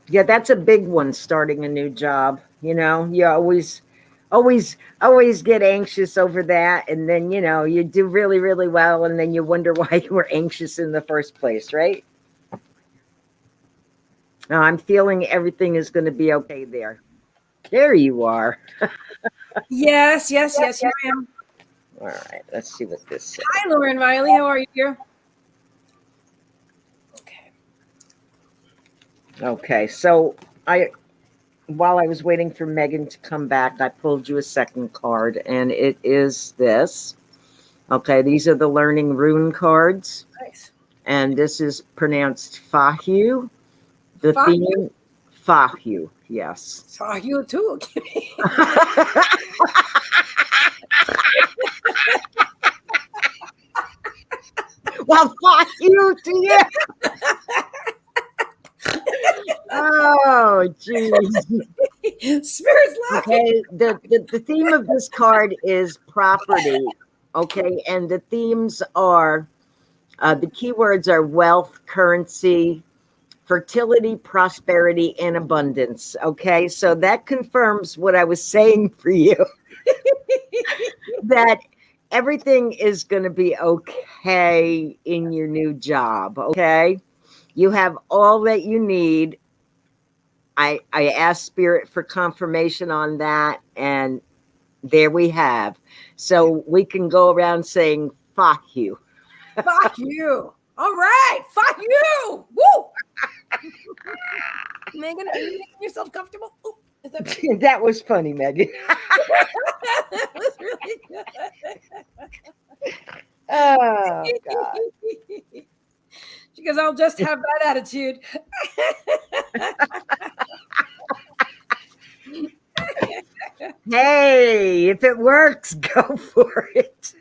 Yeah, that's a big one, starting a new job. You always get anxious over that. And then, you do really, really well. And then you wonder why you were anxious in the first place, right? No, I'm feeling everything is going to be okay there. There you are. Yes, yes, yes. Here I am. All right, let's see what this says. Hi, Lauren Riley. How are you here? Okay. Okay, so while I was waiting for Megan to come back, I pulled you a second card, and it is this. Okay, these are the learning rune cards. Nice. And this is pronounced Fahu. The Fuck theme, Fahu, yes. Saw you too, Kimmie. Well, Fahu to you. Oh, jeez. Spirits laughing. Okay, the theme of this card is property. Okay, and the themes are the keywords are wealth, currency, fertility, prosperity, and abundance. Okay, so that confirms what I was saying for you, that everything is going to be okay in your new job. Okay, you have all that you need. I asked Spirit for confirmation on that, and there we have. So we can go around saying, fuck you. Fuck you. All right. Fuck you. Woo. Megan, are you making yourself comfortable? Ooh, is that better? That was funny, Megan. That was really good. Oh, God. She goes, I'll just have that attitude. Hey, if it works, go for it.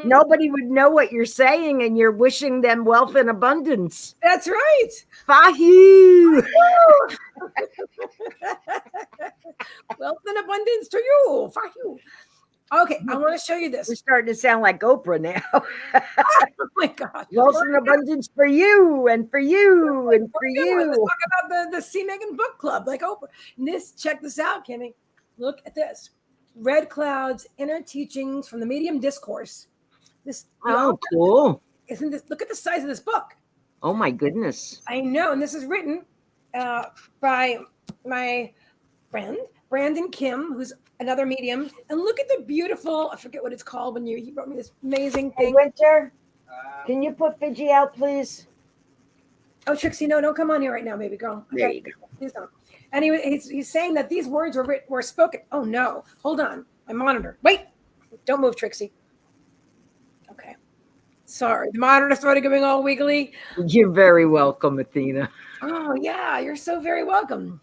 Nobody would know what you're saying, and you're wishing them wealth and abundance. That's right. Fahu. Wealth and abundance to you. Fuck you. Okay, I want to show you this. We're starting to sound like Oprah now. Oh my God. Wealth and abundance for you, and for you, and for you. Let's talk about the C. Megan book club, like Oprah. Check this out, Kimmie. Look at this. Red Cloud's Inner Teachings from the Medium Discourse. Oh, cool. Isn't this? Look at the size of this book. Oh my goodness. I know, and this is written by my friend, Brandon Kim, who's another medium. And look at the beautiful, I forget what it's called when he brought me this amazing Hey, thing. Winter, can you put Fidgy out, please? Oh, Trixie, no, don't come on here right now, baby girl. There you go. Please don't. And he's saying that these words were spoken. Oh, no. Hold on. My monitor. Wait. Don't move, Trixie. Okay. Sorry. The monitor started going all wiggly. You're very welcome, Athena. Oh, yeah. You're so very welcome.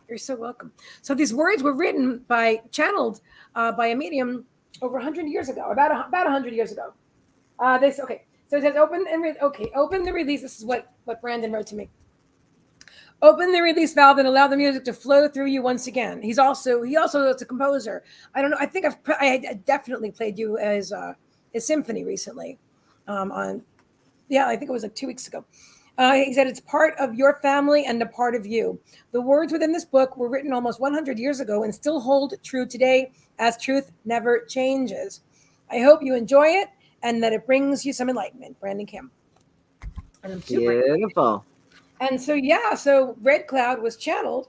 You're so welcome. So these words were written channeled by a medium over 100 years ago, about 100 years ago. Okay. So it says open the release. This is what Brandon wrote to me. Open the release valve and allow the music to flow through you once again. He also is a composer. I don't know. I think I definitely played you as his symphony recently. I think it was like 2 weeks ago. He said it's part of your family and a part of you. The words within this book were written almost 100 years ago and still hold true today, as truth never changes. I hope you enjoy it and that it brings you some enlightenment. Brandon Kim. And I'm super beautiful. And so Red Cloud was channeled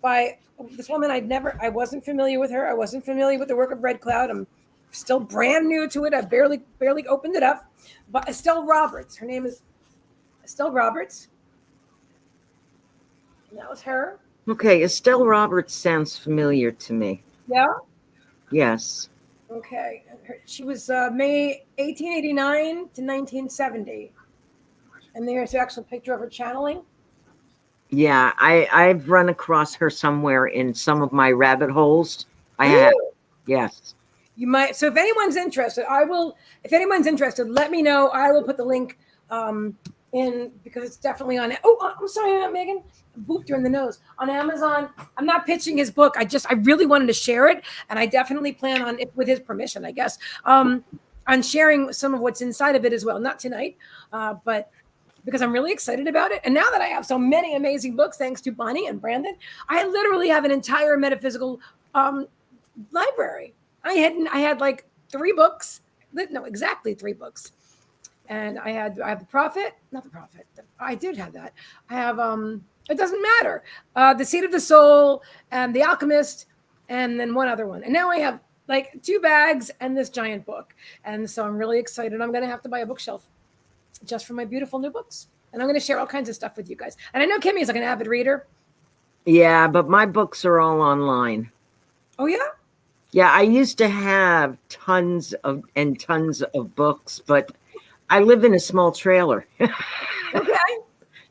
by this woman I wasn't familiar with her. I wasn't familiar with the work of Red Cloud. I'm still brand new to it. I barely opened it up. But Estelle Roberts, her name is Estelle Roberts. And that was her. Okay, Estelle Roberts sounds familiar to me. Yeah? Yes. Okay. She was May 1889 to 1970. And there's the actual picture of her channeling. Yeah, I've run across her somewhere in some of my rabbit holes. I have. Yes. You might. So if anyone's interested, if anyone's interested, let me know. I will put the link in because it's definitely on it. Oh, I'm sorry, Megan. Booped her in the nose. On Amazon. I'm not pitching his book. I really wanted to share it. And I definitely plan on it with his permission, I guess. On sharing some of what's inside of it as well. Not tonight, but because I'm really excited about it. And now that I have so many amazing books, thanks to Bonnie and Brandon, I literally have an entire metaphysical library. I had like 3 books. No, exactly 3 books. And I have the Prophet, not the Prophet. I did have that. I have, it doesn't matter. The Seed of the Soul and The Alchemist, and then one other one. And now I have like 2 bags and this giant book. And so I'm really excited. I'm going to have to buy a bookshelf just for my beautiful new books. And I'm going to share all kinds of stuff with you guys. And I know Kimmie is like an avid reader. Yeah, but my books are all online. Oh, yeah? Yeah, I used to have tons of books, but I live in a small trailer. Okay.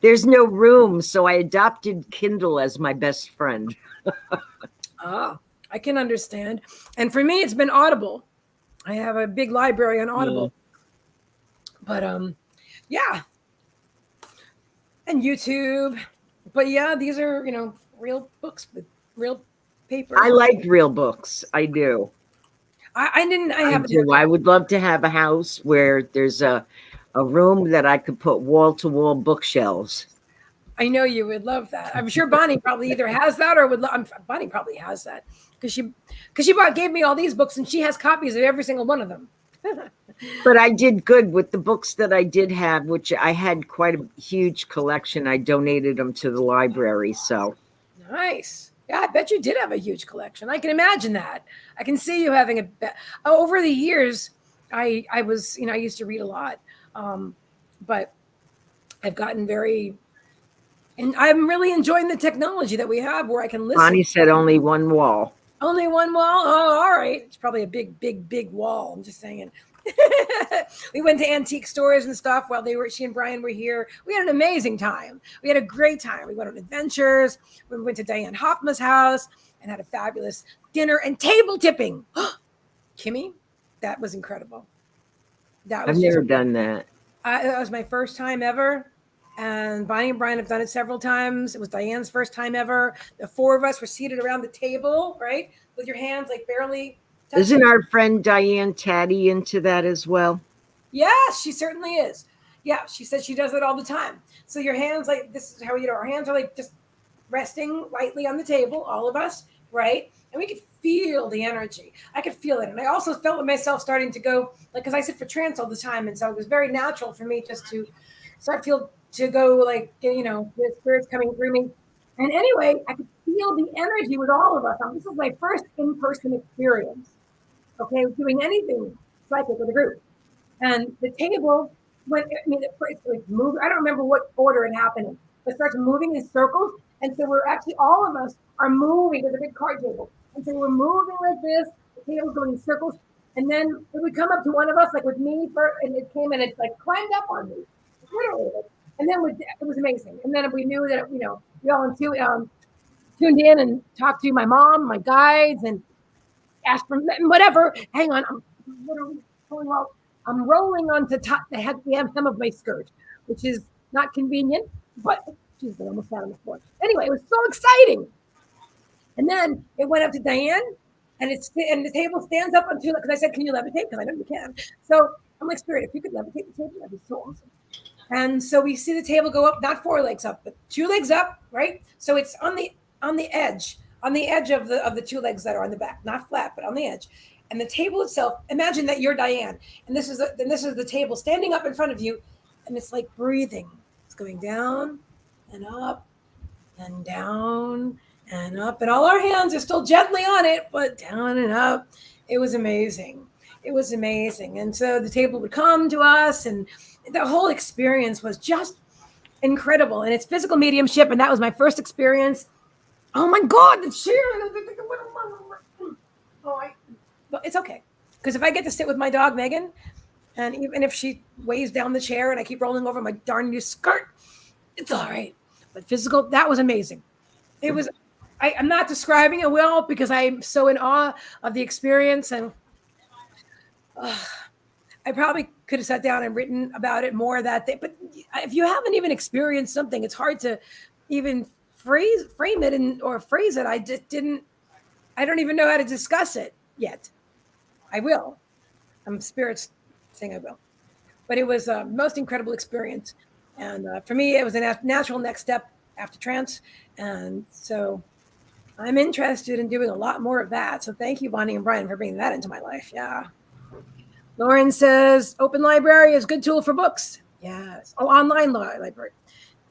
There's no room, so I adopted Kindle as my best friend. I can understand. And for me, it's been Audible. I have a big library on Audible. But yeah. And YouTube. But yeah, these are, real books with real paper. I like real books. I do. I would love to have a house where there's a room that I could put wall-to-wall bookshelves. I know you would love that. I'm sure Bonnie probably either has that or Bonnie probably has that because she gave me all these books and she has copies of every single one of them. But I did good with the books that I did have, which I had quite a huge collection. I donated them to the library. So nice. Yeah, I bet you did have a huge collection. I can imagine that. I can see you having over the years. I was, I used to read a lot, but I've gotten and I'm really enjoying the technology that we have where I can listen. Bonnie said only one wall. Only one wall? Oh, all right. It's probably a big wall. I'm just saying. We went to antique stores and stuff while she and Brian were here. We had an amazing time. We had a great time. We went on adventures. We went to Diane Hoffman's house and had a fabulous dinner and table tipping. Kimmie, that was incredible. I've never done that. That was my first time ever. And Bonnie and Brian have done it several times. It was Diane's first time ever. The 4 of us were seated around the table, right? With your hands like barely touching. Isn't our friend Diane Taddy into that as well? Yes, she certainly is. Yeah, she says she does it all the time. So your hands, like, this is how our hands are like just resting lightly on the table, all of us, right? And we could feel the energy. I could feel it. And I also felt myself starting to go, like, because I sit for trance all the time. And so it was very natural for me just to start to go like, the spirits coming through me. And anyway, I could feel the energy with all of us. This is my first in-person experience, okay, doing anything psychic with a group. And the table went, I mean, it moved. I don't remember what order it happened in, but it starts moving in circles. And so we're actually, all of us are moving with a big card table. And so we're moving like this, the table's going in circles. And then it would come up to one of us, like with me, and it came and it like climbed up on me. Literally. And then it was amazing. And then we knew that, we all tuned in and talked to my mom, my guides, and asked for whatever. Hang on, I'm literally I'm rolling onto the hem of my skirt, which is not convenient, but geez, I almost fell on the floor. Anyway, it was so exciting. And then it went up to Diane, and the table stands up onto, because I said, "Can you levitate?" Because I know you can. So I'm like, Spirit, if you could levitate the table, that'd be so awesome. And so we see the table go up, not 4 legs up, but 2 legs up, right? So it's on the edge of the 2 legs that are on the back, not flat, but on the edge. And the table itself, imagine that you're Diane, and this is the table standing up in front of you, and it's like breathing. It's going down and up and down and up, and all our hands are still gently on it, but down and up. It was amazing. It was amazing. And so the table would come to us, and the whole experience was just incredible. And it's physical mediumship, and that was my first experience. Oh my God, the chair. But it's okay, because if I get to sit with my dog Megan, and even if she weighs down the chair and I keep rolling over my darn new skirt, it's all right. But physical, that was amazing. It was. I'm not describing it well because I'm so in awe of the experience, and I probably could have sat down and written about it more that day. But if you haven't even experienced something, it's hard to even frame it or phrase it. I just didn't. I don't even know how to discuss it yet. I will. I'm spirits saying I will. But it was a most incredible experience. And for me, it was a natural next step after trance. And so I'm interested in doing a lot more of that. So thank you, Bonnie and Brian, for bringing that into my life. Yeah. Lauren says, open library is a good tool for books. Yes. Oh, online library.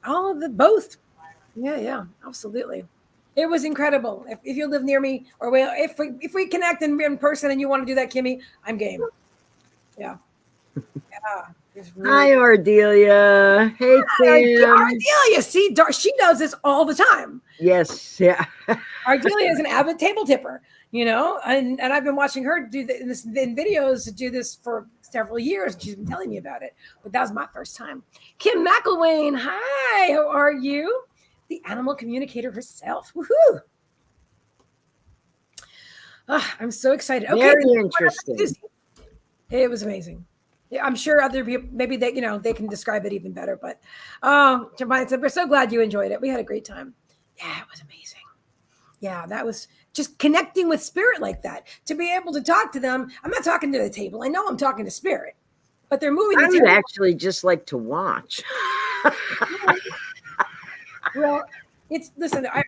All of the both. Yeah, absolutely. It was incredible. If you live near me, or if we connect in person and you want to do that, Kimmie, I'm game. Yeah. Hi, Ardelia. Hey, Kim. Ardelia, see, she does this all the time. Yes, yeah. Ardelia is an avid table tipper, and I've been watching her do this in videos, do this for several years. She's been telling me about it, but that was my first time. Kim McElwain, hi, how are you? The animal communicator herself. Woohoo! I'm so excited. Okay, very interesting. It was amazing. Yeah, I'm sure other people, maybe they can describe it even better. But we're so glad you enjoyed it. We had a great time. Yeah, it was amazing. Yeah, that was just connecting with spirit like that. To be able to talk to them. I'm not talking to the table. I know I'm talking to spirit, but they're moving. I would actually just like to watch. Well, listen. I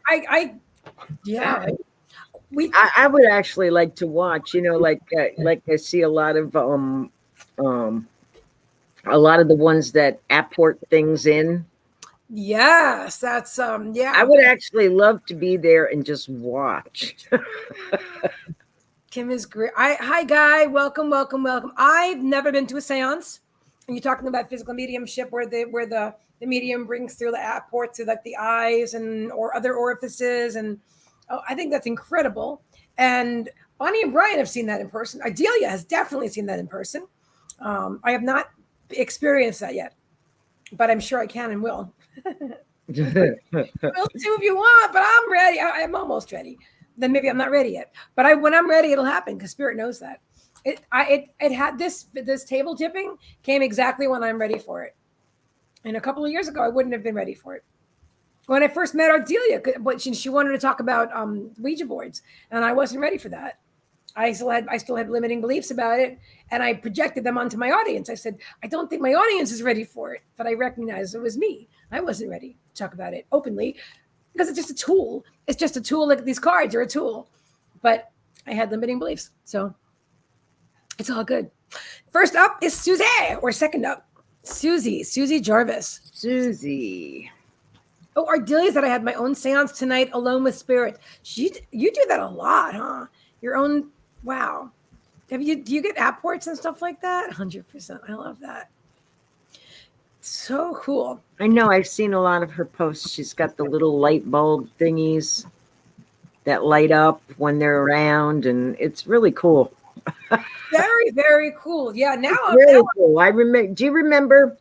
would actually like to watch. Like I see a lot of the ones that apport things in. Yes, that's yeah. I would actually love to be there and just watch. Kim is great. Hi, Guy. Welcome. I've never been to a seance. And you're talking about physical mediumship, where the medium brings through the apport to like the eyes or other orifices, and I think that's incredible. And Bonnie and Brian have seen that in person. Ardelia has definitely seen that in person. I have not experienced that yet, but I'm sure I can and will. Will too if you want, but I'm ready. I'm almost ready. Then maybe I'm not ready yet, but when I'm ready, it'll happen because Spirit knows that. It had this table tipping came exactly when I'm ready for it. And a couple of years ago, I wouldn't have been ready for it. When I first met Ardelia, but she wanted to talk about Ouija boards, and I wasn't ready for that. I still had limiting beliefs about it, and I projected them onto my audience. I said, I don't think my audience is ready for it, but I recognized it was me. I wasn't ready to talk about it openly because it's just a tool. It's just a tool. Like these cards are a tool, but I had limiting beliefs, so it's all good. First up is Susie, or second up, Susie Jarvis. Susie. Oh, Ardelia said I had my own seance tonight, alone with spirit. You do that a lot, huh? Your own. Wow. Do you get apports and stuff like that? 100%. I love that. So cool. I know. I've seen a lot of her posts. She's got the little light bulb thingies that light up when they're around, and it's really cool. Very, very cool. Yeah. Now, Really cool. I remember. Do you remember?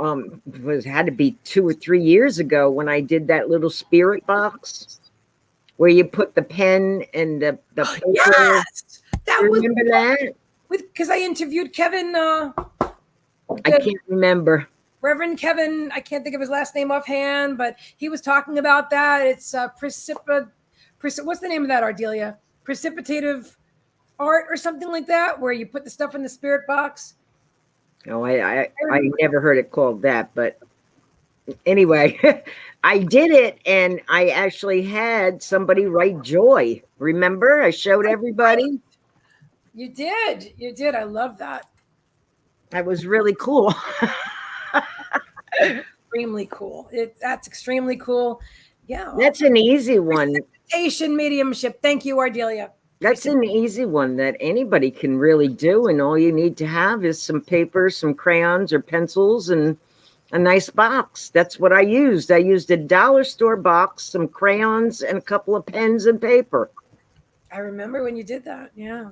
It had to be 2 or 3 years ago when I did that little spirit box where you put the pen and the paper. Yes, that was remember that? Because I interviewed Kevin. I can't remember. Reverend Kevin. I can't think of his last name offhand, but he was talking about that. It's what's the name of that, Ardelia? Precipitative art or something like that, where you put the stuff in the spirit box. No, I never heard it called that, but anyway, I did it, and I actually had somebody write joy. Remember? I showed everybody. You did. I love that. That was really cool. Extremely cool. That's extremely cool. Yeah. That's an easy one. Precipitation mediumship. Thank you, Ardelia. That's an easy one that anybody can really do, and all you need to have is some paper, some crayons or pencils, and a nice box. That's what I used. I used a dollar store box, some crayons, and a couple of pens and paper. I remember when you did that. Yeah.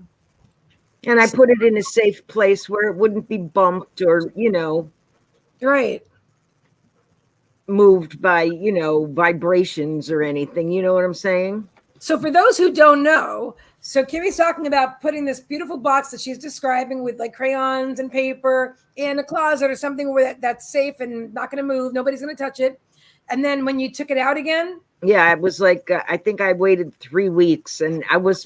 And I put it in a safe place where it wouldn't be bumped or, Right. moved by, vibrations or anything. You know what I'm saying? So for those who don't know, so Kimmie's talking about putting this beautiful box that she's describing with like crayons and paper in a closet or something where that's safe and not going to move. Nobody's going to touch it. And then when you took it out again. Yeah, it was like, I think I waited 3 weeks, and I was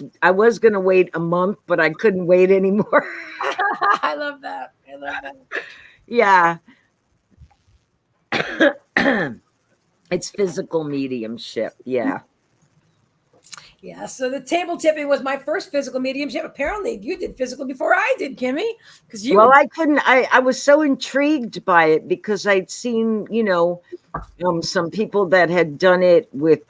going to wait a month, but I couldn't wait anymore. I love that. Yeah. It's physical mediumship. Yeah. Yeah. So the table tipping was my first physical mediumship. Apparently you did physical before I did, Kimmie. I couldn't, I was so intrigued by it because I'd seen, some people that had done it with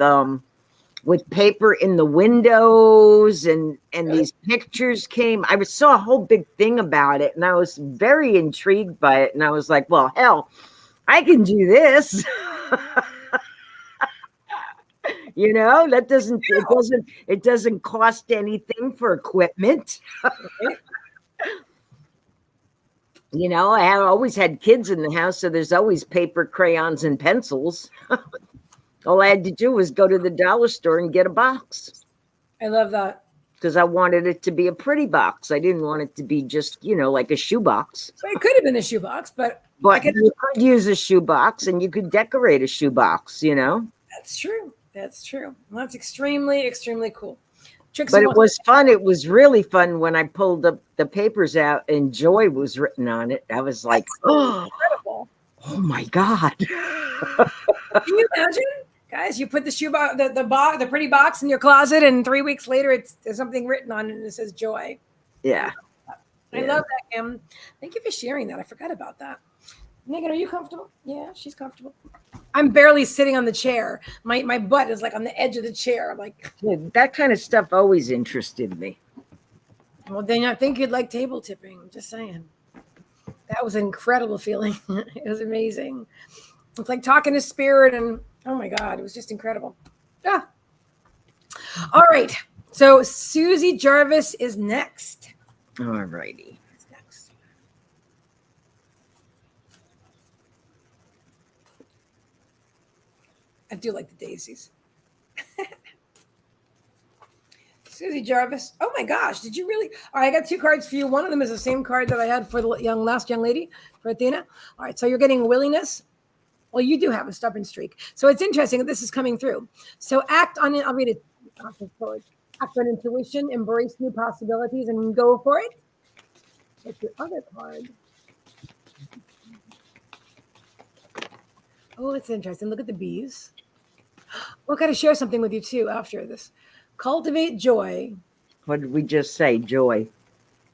paper in the windows, and these pictures came. I saw a whole big thing about it, and I was very intrigued by it. And I was like, well, hell, I can do this. It doesn't cost anything for equipment. I always had kids in the house, so there's always paper, crayons, and pencils. All I had to do was go to the dollar store and get a box. I love that. Because I wanted it to be a pretty box. I didn't want it to be just, like a shoebox. So it could have been a shoebox, but you could use a shoebox, and you could decorate a shoebox, That's true. Well, that's extremely, extremely cool. But it was fun. It was really fun when I pulled up the papers out and joy was written on it. I was like, incredible. Oh my God. Can you imagine? Guys, you put the shoebox, the pretty box in your closet, and 3 weeks later there's something written on it and it says joy. Yeah. I love that, Kim. Thank you for sharing that. I forgot about that. Megan, are you comfortable? Yeah, she's comfortable. I'm barely sitting on the chair. My butt is like on the edge of the chair. I'm like, that kind of stuff always interested me. Well, then I think you'd like table tipping. I'm just saying. That was an incredible feeling. It was amazing. It's like talking to spirit, and oh my God, it was just incredible. Yeah. All right. So Susie Jarvis is next. All righty. I do like the daisies. Susie Jarvis. Oh my gosh, did you really? All right, I got 2 cards for you. One of them is the same card that I had for the last young lady, for Athena. All right, so you're getting willingness. Well, you do have a stubborn streak. So it's interesting that this is coming through. So act on it. I'll read it. Act on intuition, embrace new possibilities, and go for it. It's your other card. Oh, it's interesting. Look at the bees. We've got to share something with you too after this. Cultivate joy. What did we just say? Joy.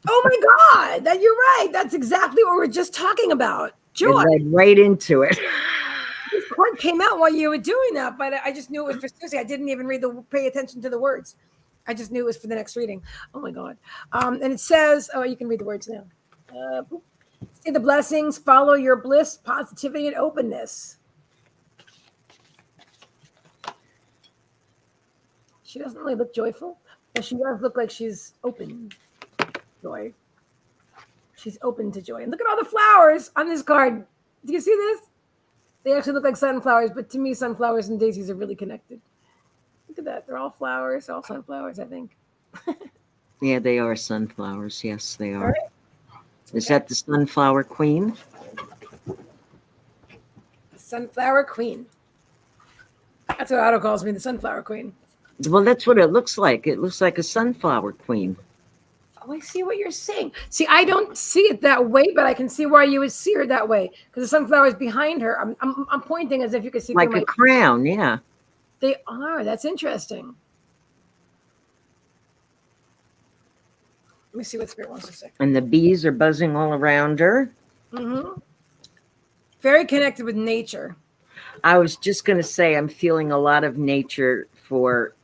Oh my God, you're right. That's exactly what we were just talking about. Joy. It led right into it. These cards came out while you were doing that, but I just knew it was for Susie. I didn't even pay attention to the words. I just knew it was for the next reading. Oh my God. And it says, oh, you can read the words now. See the blessings, follow your bliss, positivity, and openness. She doesn't really look joyful, but she does look like she's open. Joy. She's open to joy. And look at all the flowers on this card. Do you see this? They actually look like sunflowers, but to me, sunflowers and daisies are really connected. Look at that. They're all flowers, all sunflowers, I think. Yeah, they are sunflowers. Yes, they are. Right. Is that the sunflower queen? Sunflower queen. That's what Otto calls me, the sunflower queen. Well, that's what it looks like. It looks like a sunflower queen. Oh, I see what you're saying. See, I don't see it that way, but I can see why you would see her that way because the sunflower is behind her. I'm pointing as if you could see like a crown. Yeah, they are. That's interesting. Let me see what Spirit wants to say. And the bees are buzzing all around her. Mm-hmm. Very connected with nature. I was just going to say I'm feeling a lot of nature for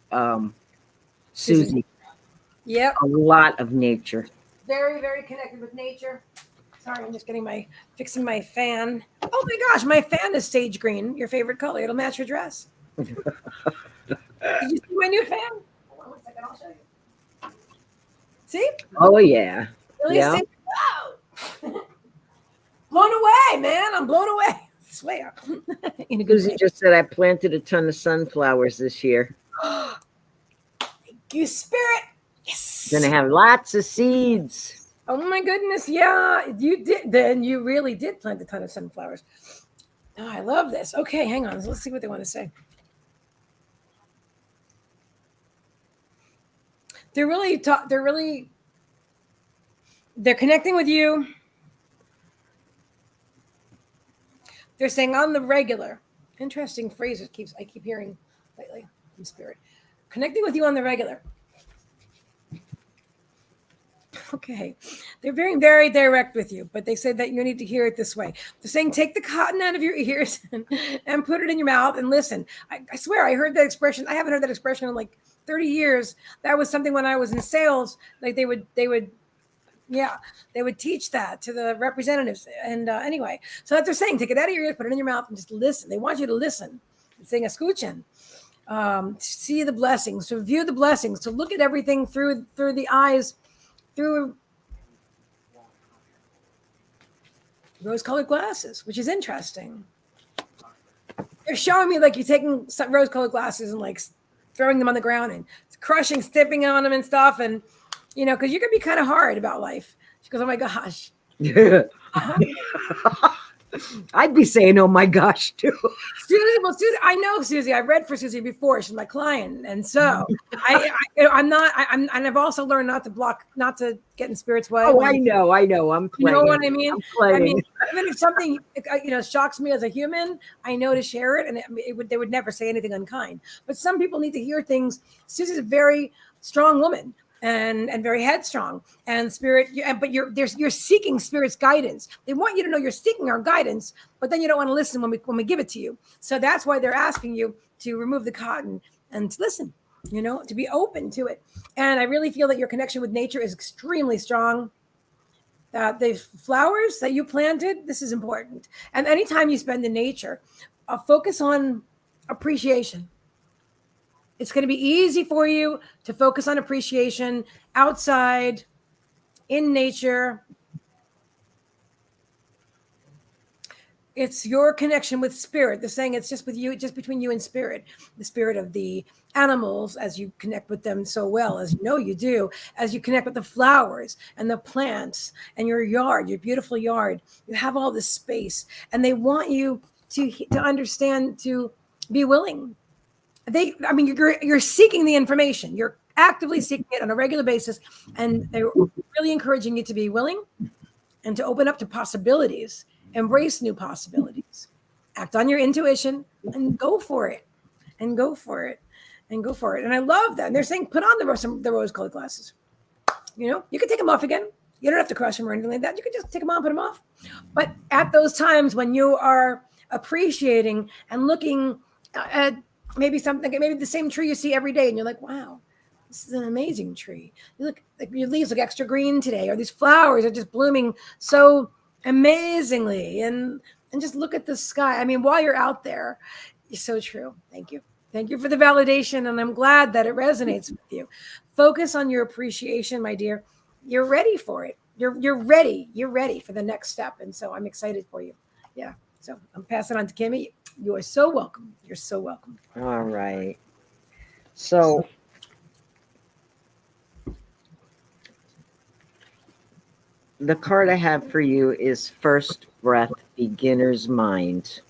Susie. Yep. A lot of nature. Very, very connected with nature. Sorry, I'm just fixing my fan. Oh my gosh, my fan is sage green, your favorite color. It'll match your dress. Did you see my new fan? Hold on one second, I'll show you. See? Oh, yeah. Really? Yeah. Blown away, man. I'm blown away. I swear. In a good Susie way. just said I planted a ton of sunflowers this year. Thank you, Spirit. Yes. Gonna have lots of seeds. Oh my goodness. Yeah, you did. Then you really did plant a ton of sunflowers. Oh, I love this. Okay, hang on. Let's see what they want to say. They're connecting with you. They're saying on the regular. Interesting phrases I keep hearing lately from Spirit. Connecting with you on the regular. Okay. They're very, very direct with you, but they said that you need to hear it this way. They're saying take the cotton out of your ears and put it in your mouth and listen. I swear I heard that expression. I haven't heard that expression in like 30 years. That was something when I was in sales. Like they would teach that to the representatives. And anyway, so that they're saying, take it out of your ears, put it in your mouth and just listen. They want you to listen. They're saying escuchen. See the blessings, to view the blessings, to look at everything through the eyes, through rose-colored glasses, which is interesting. They're showing me like you're taking some rose-colored glasses and like throwing them on the ground and crushing, stepping on them and stuff. And, you know, because you can be kind of hard about life. She goes, oh my gosh. I'd be saying, oh my gosh, too. Susie, I know Susie. I've read for Susie before. She's my client. And so I've also learned not to get in Spirit's way. Oh, I know. I'm playing. You know what I mean? I'm playing. I mean, even if something, shocks me as a human, I know to share it. And they would never say anything unkind. But some people need to hear things. Susie's a very strong woman. And very headstrong, and Spirit, but you're seeking Spirit's guidance. They want you to know you're seeking our guidance, but then you don't want to listen when we give it to you. So that's why they're asking you to remove the cotton and to listen, to be open to it. And I really feel that your connection with nature is extremely strong. The flowers that you planted, this is important. And anytime you spend in nature, focus on appreciation. It's going to be easy for you to focus on appreciation outside, in nature. It's your connection with Spirit. They're saying it's just with you, just between you and Spirit. The spirit of the animals, as you connect with them so well, as you know you do, as you connect with the flowers and the plants and your yard, your beautiful yard. You have all this space, and they want you to understand, to be willing. You're seeking the information. You're actively seeking it on a regular basis, and they're really encouraging you to be willing and to open up to possibilities, embrace new possibilities, act on your intuition, and go for it, and go for it, and go for it. And I love that. And they're saying, put on the rose-colored glasses. You can take them off again. You don't have to crush them or anything like that. You can just take them on, put them off. But at those times when you are appreciating and looking at maybe something, maybe the same tree you see every day, and you're like, wow, this is an amazing tree. You look, like your leaves look extra green today, or these flowers are just blooming so amazingly, and just look at the sky. I mean, while you're out there, it's so true. Thank you. Thank you for the validation, and I'm glad that it resonates with you. Focus on your appreciation, my dear. You're ready for it. You're ready. You're ready for the next step, and so I'm excited for you. Yeah. So I'm passing on to Kimmie. You are so welcome. You're so welcome. All right. So the card I have for you is First Breath, Beginner's Mind.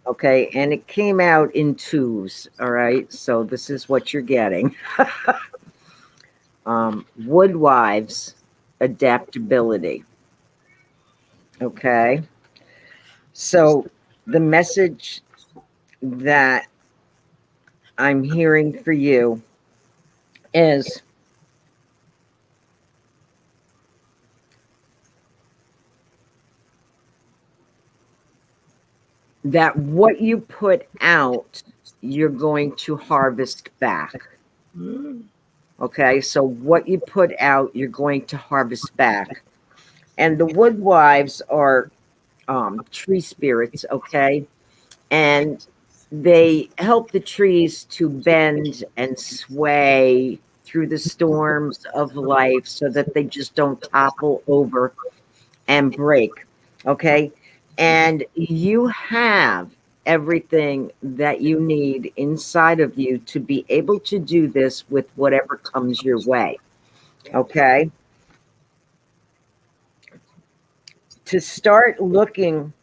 Okay, and it came out in twos. All right, so this is what you're getting. Woodwives, adaptability. Okay, so the message that I'm hearing for you is that what you put out, you're going to harvest back. Okay, so what you put out, you're going to harvest back. And the woodwives are tree spirits, okay? And they help the trees to bend and sway through the storms of life so that they just don't topple over and break, okay? And you have everything that you need inside of you to be able to do this with whatever comes your way, okay? To start looking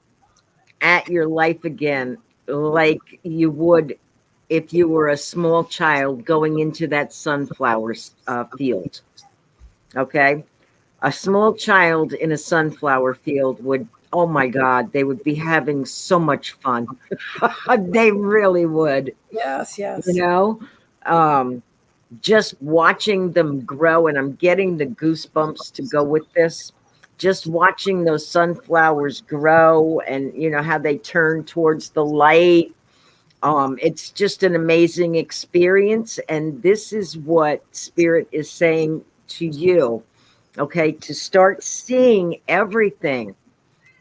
at your life again like you would if you were a small child going into that sunflower field, okay? A small child in a sunflower field would, oh my God, they would be having so much fun. They really would. Yes, yes. You know, just watching them grow, and I'm getting the goosebumps to go with this. Just watching those sunflowers grow and, you know, how they turn towards the light. It's just an amazing experience. And this is what Spirit is saying to you. Okay, to start seeing everything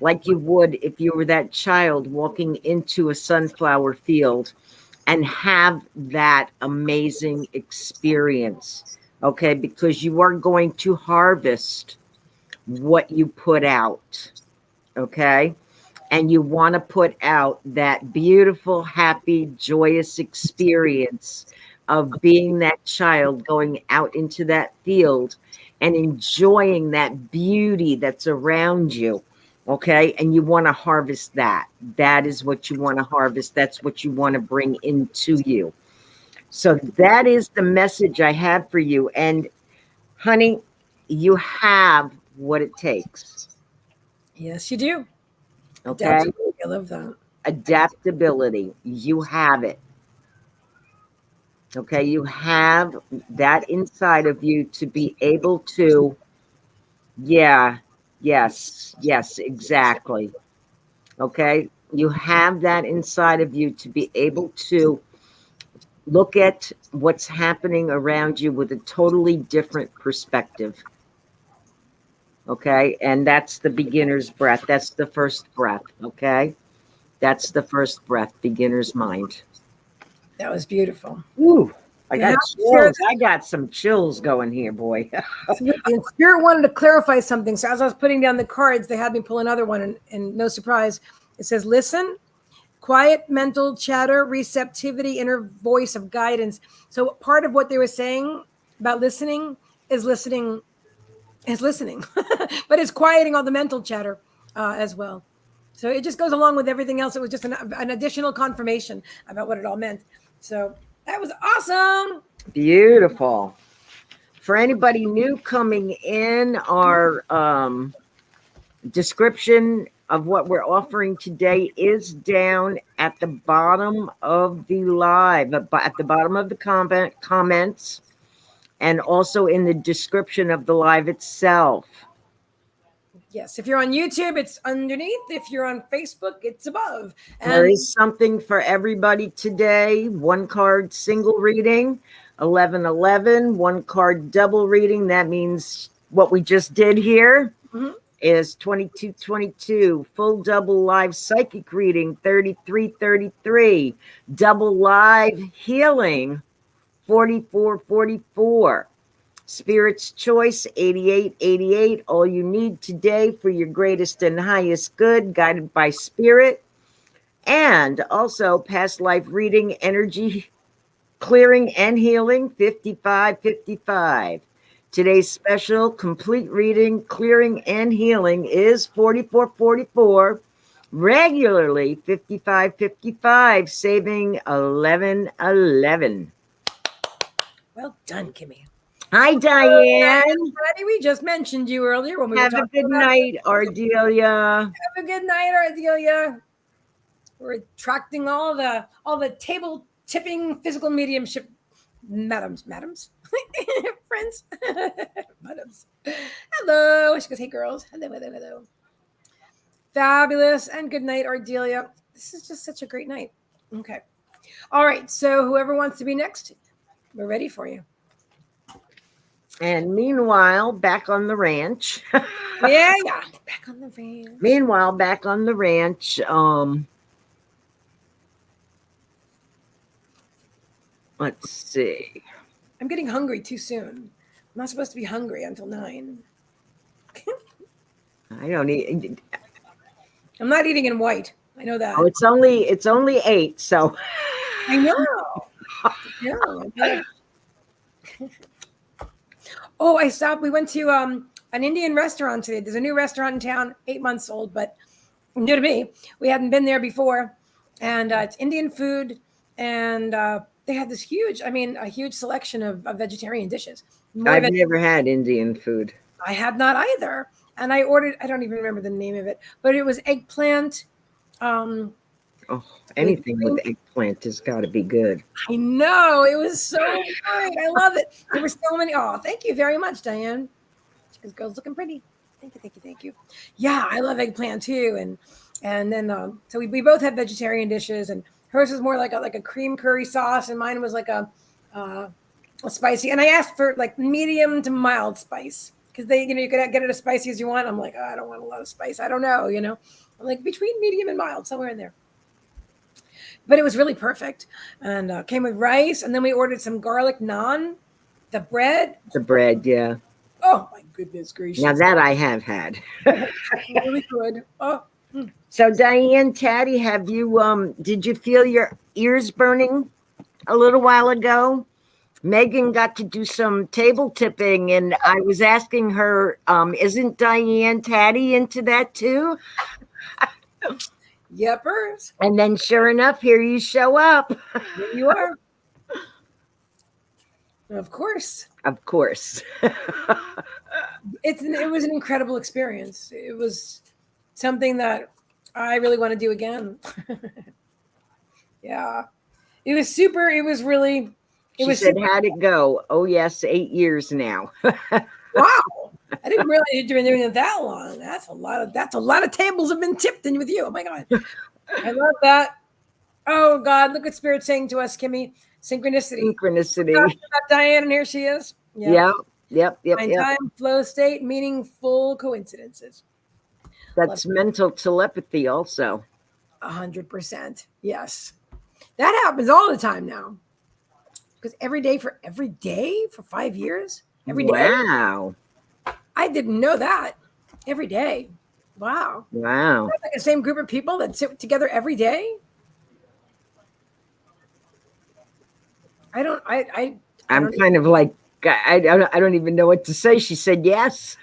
like you would if you were that child walking into a sunflower field and have that amazing experience. Okay, because you are going to harvest what you put out. Okay, and you want to put out that beautiful, happy, joyous experience of being that child going out into that field and enjoying that beauty that's around you. Okay. And you want to harvest that. That is what you want to harvest. That's what you want to bring into you. So that is the message I have for you. And honey, you have what it takes. Yes, you do. Okay. I love that. Adaptability. You have it. Okay. You have that inside of you to be able to, yeah, yes, exactly. Okay. You have that inside of you to be able to look at what's happening around you with a totally different perspective. Okay. And that's the beginner's breath. That's the first breath. Okay. That's the first breath, beginner's mind. That was beautiful. Ooh, I got Share chills. I got some chills going here, boy. And Spirit wanted to clarify something. So as I was putting down the cards, they had me pull another one, and no surprise, it says, listen, quiet mental chatter, receptivity, inner voice of guidance. So part of what they were saying about listening, but it's quieting all the mental chatter as well. So it just goes along with everything else. It was just an additional confirmation about what it all meant. So that was awesome. Beautiful. For anybody new coming in, our description of what we're offering today is down at the bottom of the live, at the bottom of the comments, and also in the description of the live itself. Yes, if you're on YouTube, it's underneath. If you're on Facebook, it's above. There And is something for everybody today. One card single reading, 1111. One card double reading. That means what we just did here Mhm. is 2222. Full double live psychic reading, 3333. Double live healing, 4444. Spirit's Choice, 8888. All you need today for your greatest and highest good, guided by Spirit. And also past life reading, energy clearing and healing, 5555. Today's special complete reading, clearing and healing is 4444. Regularly 5555, saving 1111. well done, Kimmie. Hi, Diane. Patty, we just mentioned you earlier when we Have were a talking good about night, Ardelia. Have a good night, Ardelia. We're attracting all the table tipping physical mediumship madams, friends, madams. Hello. She goes, hey girls. Hello. Fabulous and good night, Ardelia. This is just such a great night. Okay. All right. So whoever wants to be next, we're ready for you. And meanwhile, back on the ranch. Yeah. Back on the ranch. Meanwhile, back on the ranch, let's see. I'm getting hungry too soon. I'm not supposed to be hungry until 9. I don't eat. I'm not eating in white. I know that. Oh, it's only 8, so I know. Yeah. Oh, I stopped. We went to an Indian restaurant today. There's a new restaurant in town, 8 months old, but new to me. We hadn't been there before, and it's Indian food, and they had this a huge selection of vegetarian dishes. I've never had Indian food. I had not either, and I ordered. I don't even remember the name of it, but it was eggplant. Anything with eggplant has got to be good. I know. It was so good. I love it. There were so many. Oh, thank you very much, Diane. This girl's looking pretty. Thank you. Yeah, I love eggplant too. And then so we both had vegetarian dishes, and hers was more like a cream curry sauce, and mine was like a spicy. And I asked for like medium to mild spice because you could get it as spicy as you want. I'm like, I don't want a lot of spice. I don't know, I'm like between medium and mild, somewhere in there. But it was really perfect, and came with rice. And then we ordered some garlic naan, the bread. The bread, yeah. Oh my goodness gracious! Now that I have had. Really good. Oh. So Diane, Taddy, have you did you feel your ears burning a little while ago? Megan got to do some table tipping, and I was asking her, isn't Diane Taddy into that too? Yepers. And then sure enough, here you show up. Here you are. Of course. It was an incredible experience. It was something that I really want to do again. Yeah. It was super. It was really. She said, how'd it go? Oh, yes, 8 years now. Wow. I didn't realize you'd been doing it that long. That's a lot of tables have been tipped in with you. Oh my God. I love that. Oh God, look what Spirit's saying to us, Kimmie. Synchronicity. About Diane, and here she is. Yep. Time, flow state, meaningful coincidences. That's mental telepathy also. 100%. Yes. That happens all the time now. Because every day for 5 years? Every day. Wow. I didn't know that. Every day. Wow. Wow. Like the same group of people that sit together every day? I'm kind of like, I don't even know what to say. She said yes.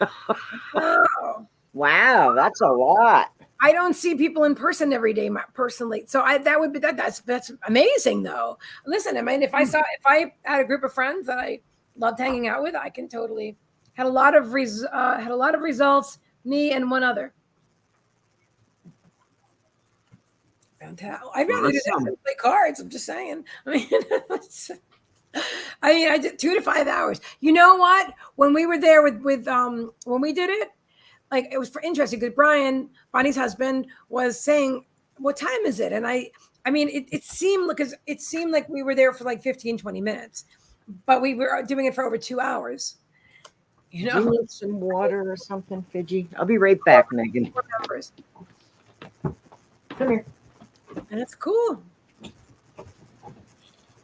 Wow. Wow, that's a lot. I don't see people in person every day personally. So that's amazing though. Listen, I mean, if I had a group of friends that I loved hanging out with, I can totally had a lot of results, me and one other. Fantastic. I'd rather do that than play cards. I'm just saying. I did 2 to 5 hours. You know what? When we were there with when we did it, like, it was for interesting because Brian, Bonnie's husband, was saying, what time is it? And I mean, it seemed like we were there for like 15, 20 minutes, but we were doing it for over 2 hours. You Do you know, need some water or something, Fidgy? I'll be right back, Megan. members. Come here. And it's cool.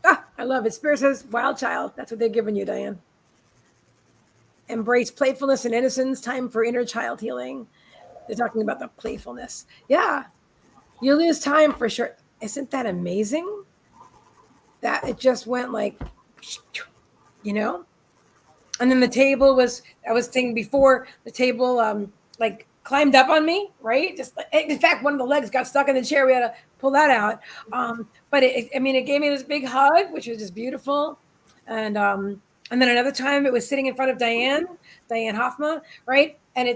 Ah, I love it. Spirit says, wild child. That's what they're giving you, Diane. Embrace playfulness and innocence. Time for inner child healing. They're talking about the playfulness. Yeah. You lose time for sure. Isn't that amazing? That it just went like, you know? And then the table was, I was saying before, the table like climbed up on me, right? Just in fact, one of the legs got stuck in the chair. We had to pull that out. But I mean, it gave me this big hug, which was just beautiful. And then another time it was sitting in front of Diane Hoffma, right? And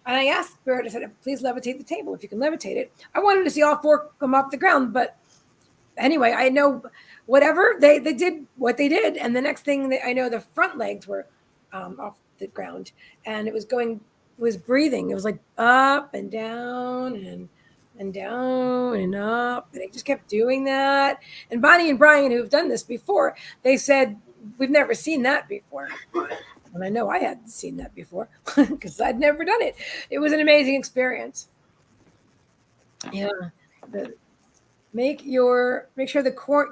I asked Spirit, I said, please levitate the table if you can levitate it. I wanted to see all four come off the ground, but anyway, I know whatever they did what they did. And the next thing that I know, the front legs were off the ground, and it was breathing. It was like up and down and down and up, and it just kept doing that. And Bonnie and Brian, who've done this before, they said, we've never seen that before. And I know I hadn't seen that before because I'd never done it. It was an amazing experience. Yeah. Make sure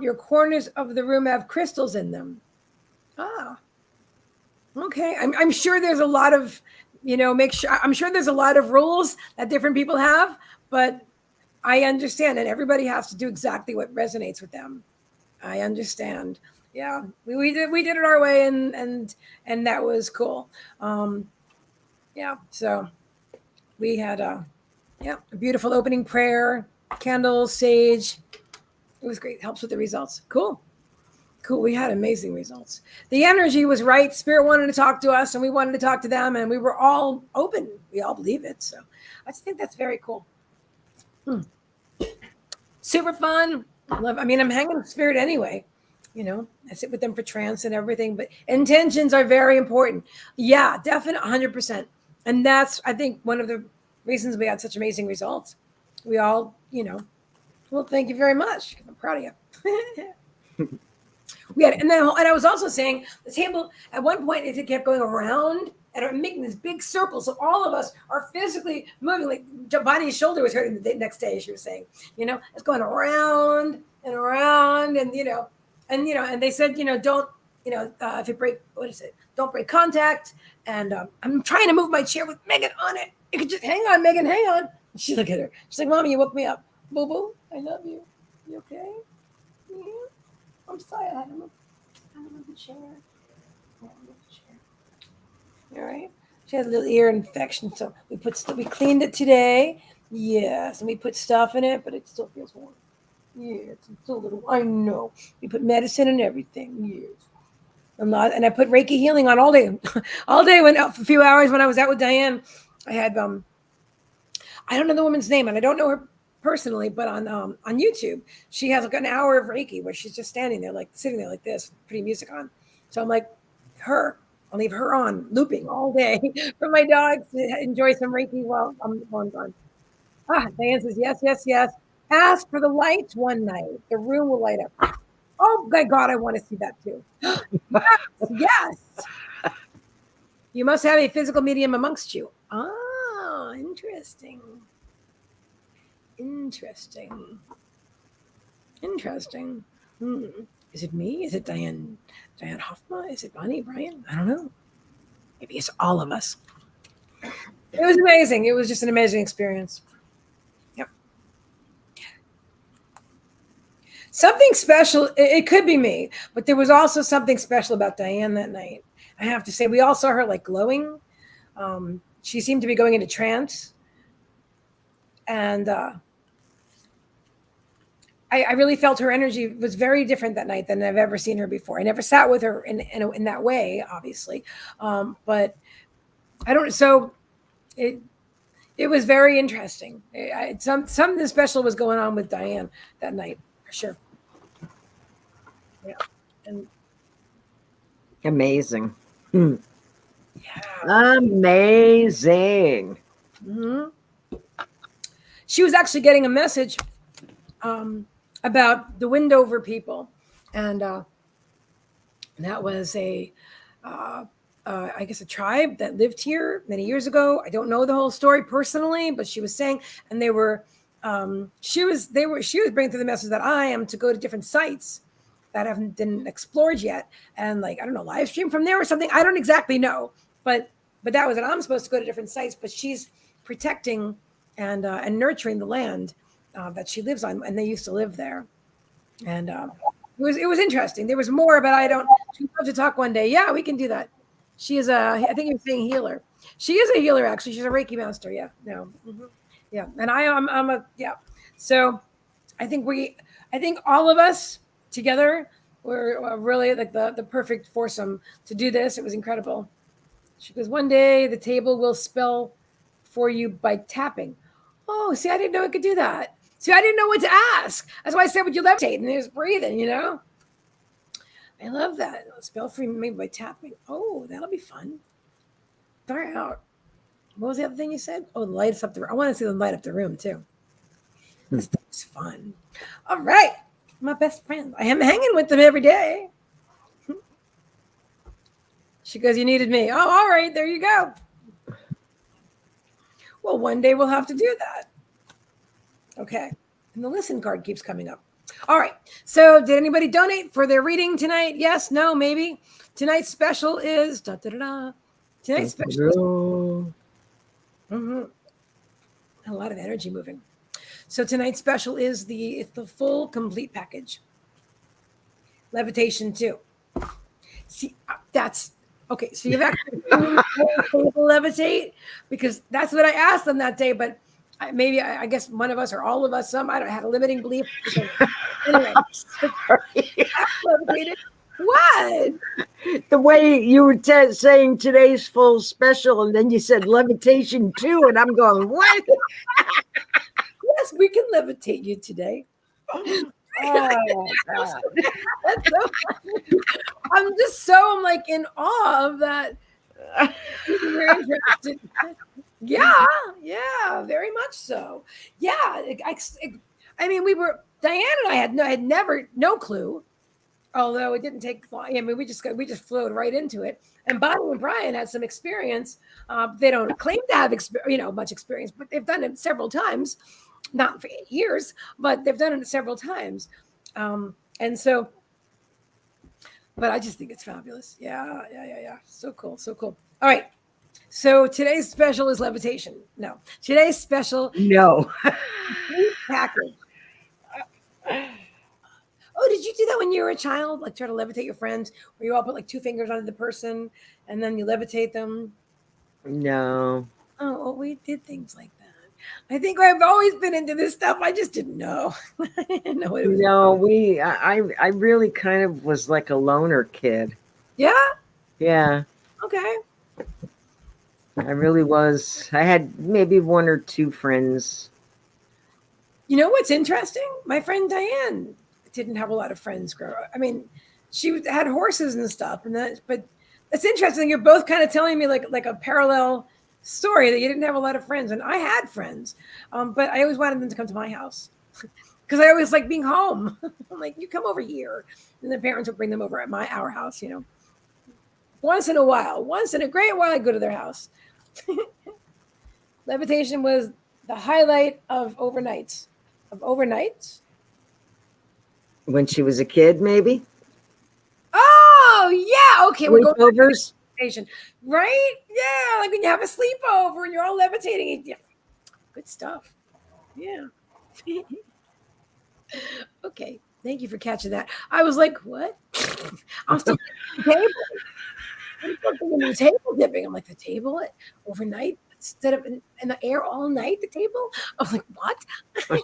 your corners of the room have crystals in them. Ah. Okay. I'm sure there's a lot of, I'm sure there's a lot of rules that different people have, but I understand, and everybody has to do exactly what resonates with them. I understand. Yeah, we did it our way, and that was cool. Yeah, so we had a beautiful opening prayer, candles, sage. It was great. Helps with the results. Cool. We had amazing results. The energy was right. Spirit wanted to talk to us, and we wanted to talk to them, and we were all open. We all believe it. So I just think that's very cool. Super fun. I'm hanging with Spirit anyway. I sit with them for trance and everything, but intentions are very important. Yeah, definitely 100%. And that's, I think, one of the reasons we had such amazing results. We all, well, thank you very much. I'm proud of you. And I was also saying the table at one point it kept going around and are making this big circle. So all of us are physically moving. Like Bonnie's shoulder was hurting the next day. She was saying, it's going around and around, and and they said, don't, if you break, don't break contact. And I'm trying to move my chair with Megan on it. You could just hang on, Megan, hang on. She looked at her. She's like, Mommy, you woke me up. Boo boo, I love you. You okay? Yeah. I'm sorry, I had to move the chair. All right. She had a little ear infection, so we cleaned it today. Yes, and we put stuff in it, but it still feels warm. Yes, it's still a little. I know. We put medicine and everything. Yes. And I put Reiki healing on all day. All day for a few hours when I was out with Diane. I had I don't know the woman's name, and I don't know her personally, but on YouTube, she has like an hour of Reiki where she's just standing there, like sitting there like this, putting music on. So I'm like, I'll leave her on looping all day for my dogs to enjoy some Reiki while I'm gone. Diane says, yes, yes, yes. Ask for the lights one night. The room will light up. Oh my God, I want to see that too. Yes. You must have a physical medium amongst you. Ah, interesting. Is it me? Is it Diane Hoffma? Is it Bonnie, Brian? I don't know. Maybe it's all of us. It was amazing. It was just an amazing experience. Yep. Something special. It could be me, but there was also something special about Diane that night. I have to say, we all saw her like glowing. She seemed to be going into trance. And I really felt her energy was very different that night than I've ever seen her before. I never sat with her in that way, obviously. But I don't, so it was very interesting. Something special was going on with Diane that night, for sure. Yeah. And amazing. Yeah. Amazing. Mhm. She was actually getting a message about the Windover people, and that was I guess a tribe that lived here many years ago. I don't know the whole story personally, but she was saying, and they were, she was bringing through the message that I am to go to different sites that haven't been explored yet, and like I don't know, live stream from there or something. I don't exactly know, but that was it. I'm supposed to go to different sites, but she's protecting and nurturing the land that she lives on, and they used to live there, and it was interesting. There was more, but I don't. She'd love to talk one day. Yeah, we can do that. She is a. I think you're saying healer. She is a healer, actually. She's a Reiki master. Yeah. No. Yeah. And I'm a yeah. So I think all of us together were really like the perfect foursome to do this. It was incredible. She goes, one day the table will spell for you by tapping. Oh, see, I didn't know it could do that. See, I didn't know what to ask. That's why I said, would you levitate? And there's breathing, I love that. Spell for me by tapping. Oh, that'll be fun. Far out. What was the other thing you said? Oh, lights up the room. I want to see them light up the room too. This stuff's fun. All right. My best friend. I am hanging with them every day. She goes, you needed me. Oh, all right. There you go. Well, one day we'll have to do that. Okay. And the listen card keeps coming up. All right. So did anybody donate for their reading tonight? Yes, no, maybe. Tonight's special is Tonight's special is, a lot of energy moving. So tonight's special is the full complete package. Levitation 2. See, that's okay. So you've actually levitate, because that's what I asked them that day, but I guess one of us or all of us, I don't have a limiting belief. Anyway, what? The way you were saying today's full special, and then you said levitation 2, and I'm going, what? Yes, we can levitate you today. Oh, that's so funny. I'm like in awe of that. You're interested. Yeah, very much so. Yeah, I mean, Diane and I had never, no clue. Although it didn't take long. I mean, we just flowed right into it. And Bonnie and Brian had some experience. They don't claim to have much experience, but they've done it several times. Not for 8 years, but they've done it several times. And so, but I just think it's fabulous. Yeah. So cool. All right. So today's special is levitation. No, today's special. No. Package. Oh, did you do that when you were a child? Like try to levitate your friends, where you all put like 2 fingers on the person and then you levitate them? No. Oh, well, we did things like that. I think I've always been into this stuff. I just didn't know. I didn't know what it was. No, I really kind of was like a loner kid. Yeah? Yeah. Okay. I really was. I had maybe 1 or 2 friends. You know what's interesting? My friend Diane didn't have a lot of friends grow up. I mean, she had horses and stuff, but it's interesting. You're both kind of telling me like a parallel story, that you didn't have a lot of friends, and I had friends, but I always wanted them to come to my house because I always like being home. I'm like, you come over here, and the parents would bring them over at our house. Once in a great while, I go to their house. Levitation was the highlight of overnights. When she was a kid, maybe? Oh, yeah. Okay. We're going Sleepovers? levitation, right? Yeah. Like when you have a sleepover and you're all levitating. Yeah. Good stuff. Yeah. Okay. Thank you for catching that. I was like, what? I'm still table dipping. I'm like, the table overnight instead of in the air all night, the table? I was like, what? Table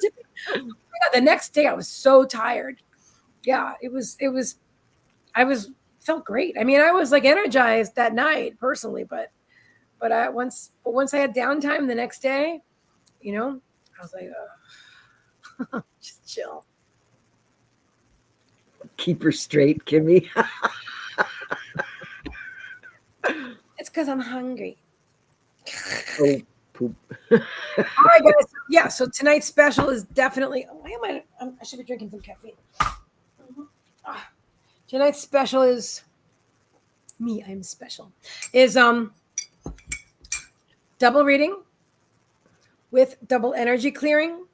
dipping? Oh my God, the next day I was so tired. Yeah, felt great. I mean, I was like energized that night personally, but once I had downtime the next day, I was like, just chill. Keep her straight, Kimmie. It's because I'm hungry. Oh, poop. All right, guys. Yeah, so tonight's special is definitely. Why am I should be drinking some caffeine. Tonight's special is me. I'm special. Is double reading with double energy clearing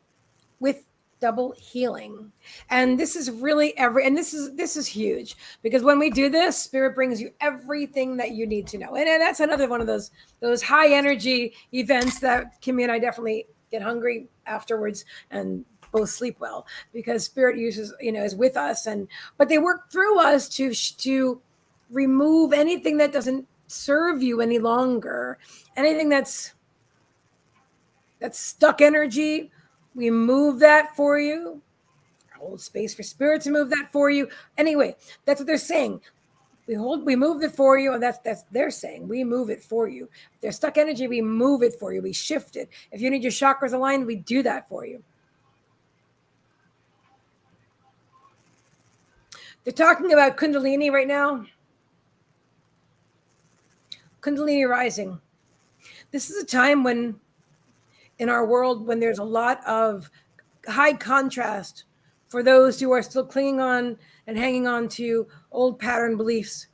with double healing. And this is really this is huge, because when we do this, spirit brings you everything that you need to know. And that's another one of those high energy events that Kimmie and I definitely get hungry afterwards and both sleep well, because spirit uses, is with us, but they work through us to remove anything that doesn't serve you any longer, anything that's stuck energy. We move that for you. Hold space for spirit to move that for you. Anyway, that's what they're saying. We move it for you, and that's they're saying. We move it for you. If there's stuck energy, we move it for you. We shift it. If you need your chakras aligned, we do that for you. They're talking about Kundalini right now. Kundalini rising. This is a time when, in our world, when there's a lot of high contrast for those who are still clinging on and hanging on to old pattern beliefs.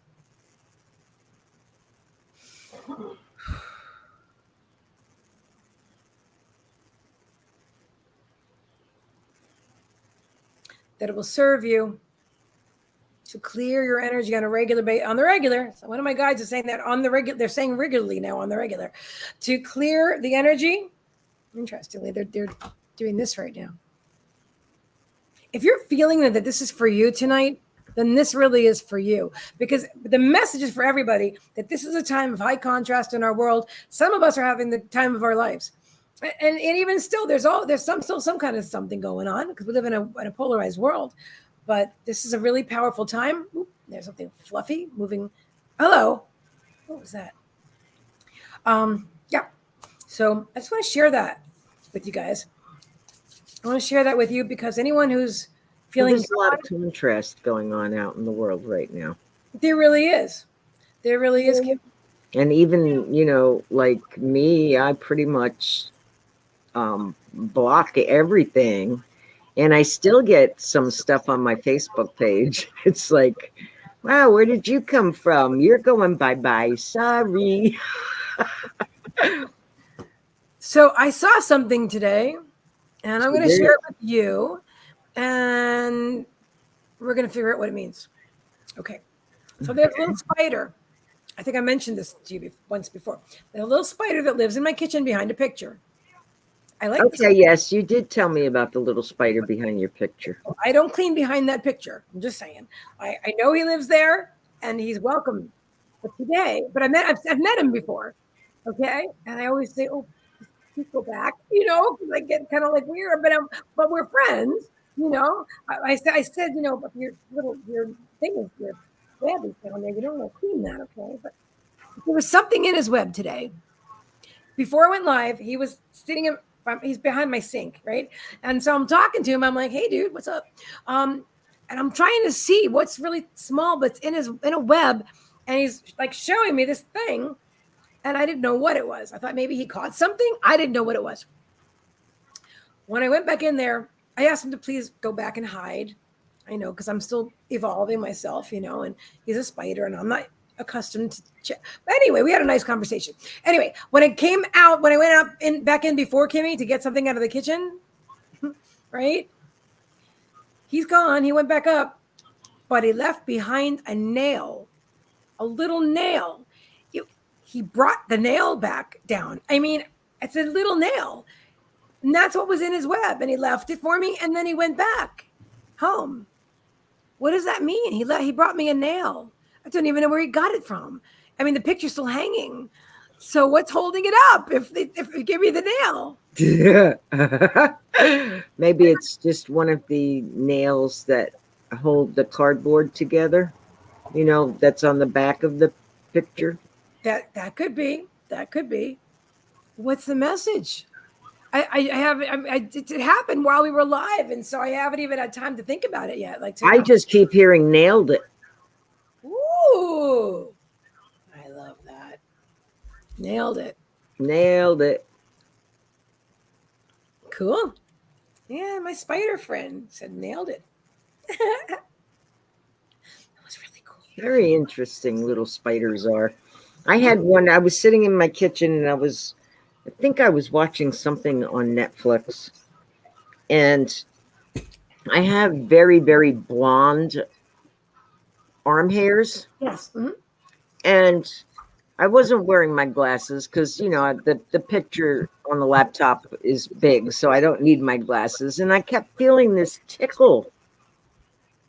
That it will serve you to clear your energy on a regular basis. On the regular, so one of my guides is saying that on the regular. They're saying regularly now on the regular to clear the energy. Interestingly, they're doing this right now. If you're feeling that this is for you tonight, then this really is for you, because the message is for everybody that this is a time of high contrast in our world. Some of us are having the time of our lives. And even still, there's still some kind of something going on, because we live in a polarized world. But this is a really powerful time. Oop, there's something fluffy moving. Hello. What was that? Yeah. So I just want to share that with you guys. I want to share that with you, because anyone who's feeling... There's a lot of contrast going on out in the world right now. There really is. There really is. And even, like me, I pretty much block everything. And I still get some stuff on my Facebook page. It's like, wow, where did you come from? You're going bye-bye. Sorry. So I saw something today, and I'm going to share it with you, and we're going to figure out what it means. Okay. So there's a little spider. I think I mentioned this to you once before. There's a little spider that lives in my kitchen behind a picture. I like. Okay, yes, you did tell me about the little spider behind your picture. I don't clean behind that picture. I'm just saying. I know he lives there, and he's welcome. But I've met him before. Okay, and I always say, oh, please go back. Because I get kind of like weird, but we're friends. I said, but your thing is your web is down there. You don't want to clean that, okay? But there was something in his web today. Before I went live, he was sitting he's behind my sink, right? And so I'm talking to him. I'm like, hey, dude, what's up? And I'm trying to see what's really small, but it's in a web. And he's like showing me this thing. And I didn't know what it was. I thought maybe he caught something. I didn't know what it was. When I went back in there, I asked him to please go back and hide. I know, because I'm still evolving myself, and he's a spider, and I'm not accustomed to check. But anyway, we had a nice conversation. Anyway, when I went back in before Kimmie to get something out of the kitchen, right? He's gone. He went back up, but he left behind a nail, a little nail. He brought the nail back down. I mean, it's a little nail. And that's what was in his web. And he left it for me. And then he went back home. What does that mean? He brought me a nail. I don't even know where he got it from. I mean, the picture's still hanging. So what's holding it up if you give me the nail? Maybe it's just one of the nails that hold the cardboard together. That's on the back of the picture. That could be. That could be. What's the message? It happened while we were live, and so I haven't even had time to think about it yet. I just keep hearing nailed it. Ooh, I love that. Nailed it. Nailed it. Cool. Yeah, my spider friend said nailed it. That was really cool. Very interesting little spiders are. I had one, I was sitting in my kitchen and I think I was watching something on Netflix. And I have very, very blonde arm hairs. Yes. And I wasn't wearing my glasses because, the picture on the laptop is big, so I don't need my glasses. And I kept feeling this tickle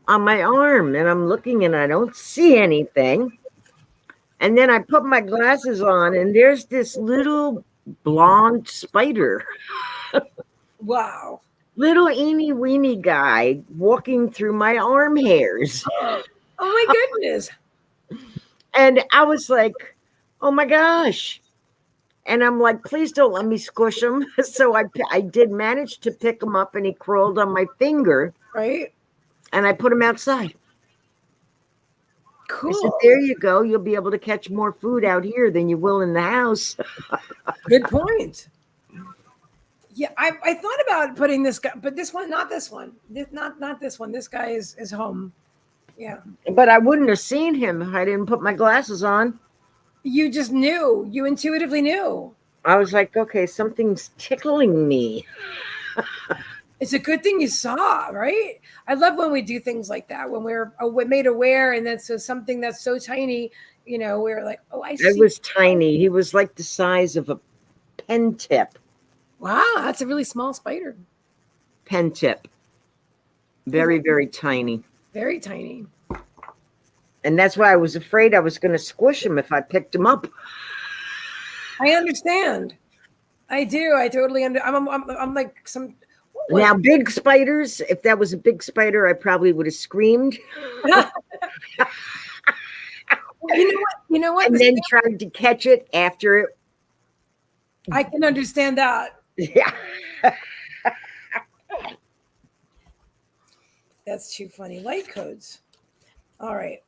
on my arm, and I'm looking and I don't see anything. And then I put my glasses on, and there's this little blonde spider, Wow. little eeny weeny guy walking through my arm hairs. Oh my goodness. And I was like, oh my gosh. And I'm like, please don't let me squish him. So I did manage to pick him up, and he crawled on my finger. Right. And I put him outside. Cool. I said, there you go. You'll be able to catch more food out here than you will in the house. Good point. Yeah, I thought about putting this guy, but this one, not this one. Not this one. This guy is home. Yeah. But I wouldn't have seen him if I didn't put my glasses on. You just knew. You intuitively knew. I was like, okay, something's tickling me. It's a good thing you saw, right? I love when we do things like that, when we're made aware, and that's something that's so tiny, we're like, oh, I see. It was tiny. He was like the size of a pen tip. Wow, that's a really small spider. Pen tip. Very, very tiny. Very tiny. And that's why I was afraid I was going to squish him if I picked him up. I understand. I do. I totally understand. I'm like some. Now, big spiders, if that was a big spider, I probably would have screamed. You know what? And then tried to catch it after it. I can understand that. Yeah. That's too funny. Light codes. All right.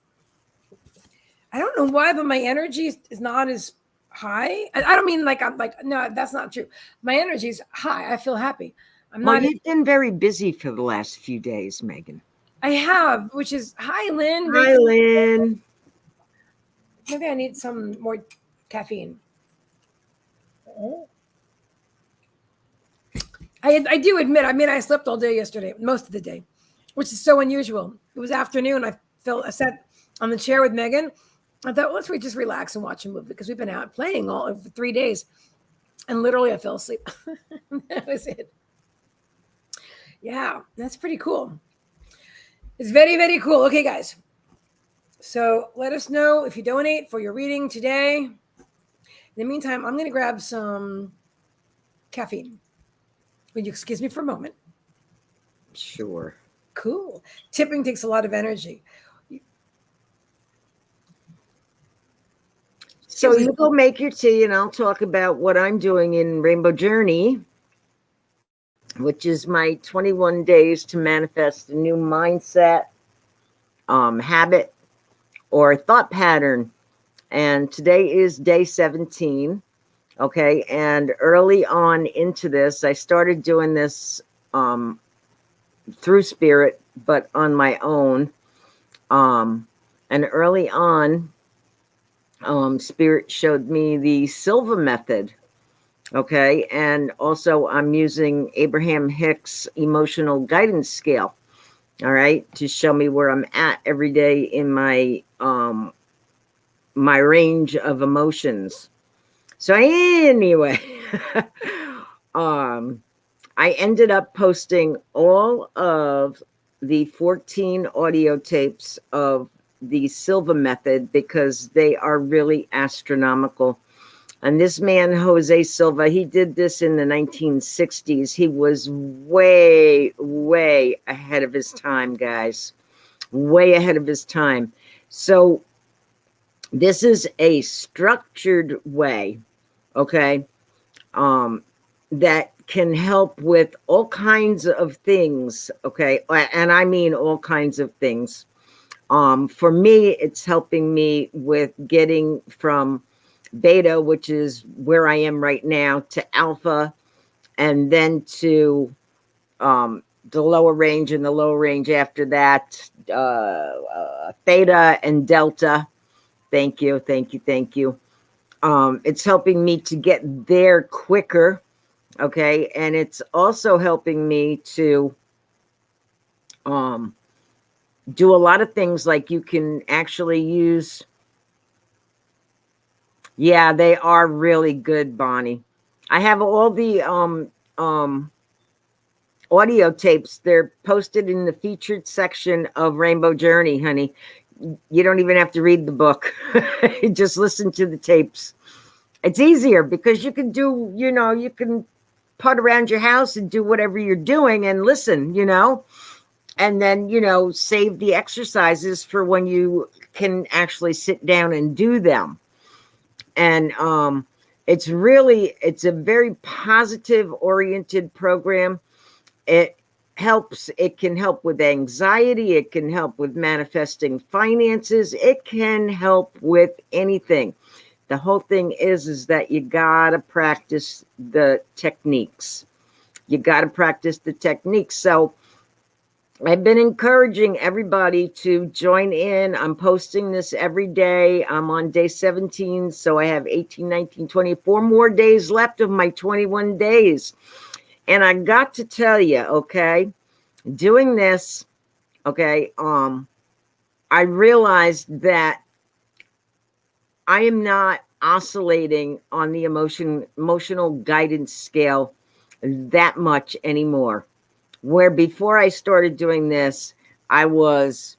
I don't know why, but my energy is not as high. I don't mean like I'm like, no, that's not true. My energy is high. I feel happy. Well, you've been very busy for the last few days, Megan. I have, which is hi, Lynn. Hi, Lynn. Maybe I need some more caffeine. I do admit, I slept all day yesterday, most of the day, which is so unusual. It was afternoon. I sat on the chair with Megan. I thought, let's just relax and watch a movie because we've been out playing all over 3 days. And literally I fell asleep. That was it. Yeah, that's pretty cool. It's very, very cool. Okay, guys. So let us know if you donate for your reading today. In the meantime, I'm going to grab some caffeine. Will you excuse me for a moment? Sure. Cool. Tipping takes a lot of energy. So you go make your tea, and I'll talk about what I'm doing in Rainbow Journey, which is my 21 days to manifest a new mindset, habit, or thought pattern. And today is day 17. Okay. And early on into this, I started doing this through spirit, but on my own. And early on, spirit showed me the Silva method. Okay. And also I'm using Abraham Hicks emotional guidance scale. All right. To show me where I'm at every day in my range of emotions. So anyway, I ended up posting all of the 14 audio tapes of the Silva method because they are really astronomical. And this man, Jose Silva, he did this in the 1960s. He was way, way ahead of his time, guys. Way ahead of his time. So this is a structured way, okay, that can help with all kinds of things, okay? And I mean all kinds of things. For me, it's helping me with getting from beta, which is where I am right now, to alpha, and then to the lower range, and the lower range after that, theta and delta. Thank you, thank you, thank you. It's helping me to get there quicker, okay? And it's also helping me to do a lot of things, like you can actually use, yeah, they are really good, Bonnie. I have all the audio tapes. They're posted in the featured section of Rainbow Journey, honey. You don't even have to read the book. Just listen to the tapes. It's easier because you can do, you can putt around your house and do whatever you're doing and listen, and then, save the exercises for when you can actually sit down and do them. And it's a very positive oriented program. It can help with anxiety. It can help with manifesting finances. It can help with anything. The whole thing is that you gotta practice the techniques. You gotta practice the techniques. So I've been encouraging everybody to join in. I'm posting this every day. I'm on day 17, so I have 18, 19, 24 more days left of my 21 days. And I got to tell you, okay, doing this, okay, I realized that I am not oscillating on the emotional guidance scale that much anymore. Where before I started doing this, I was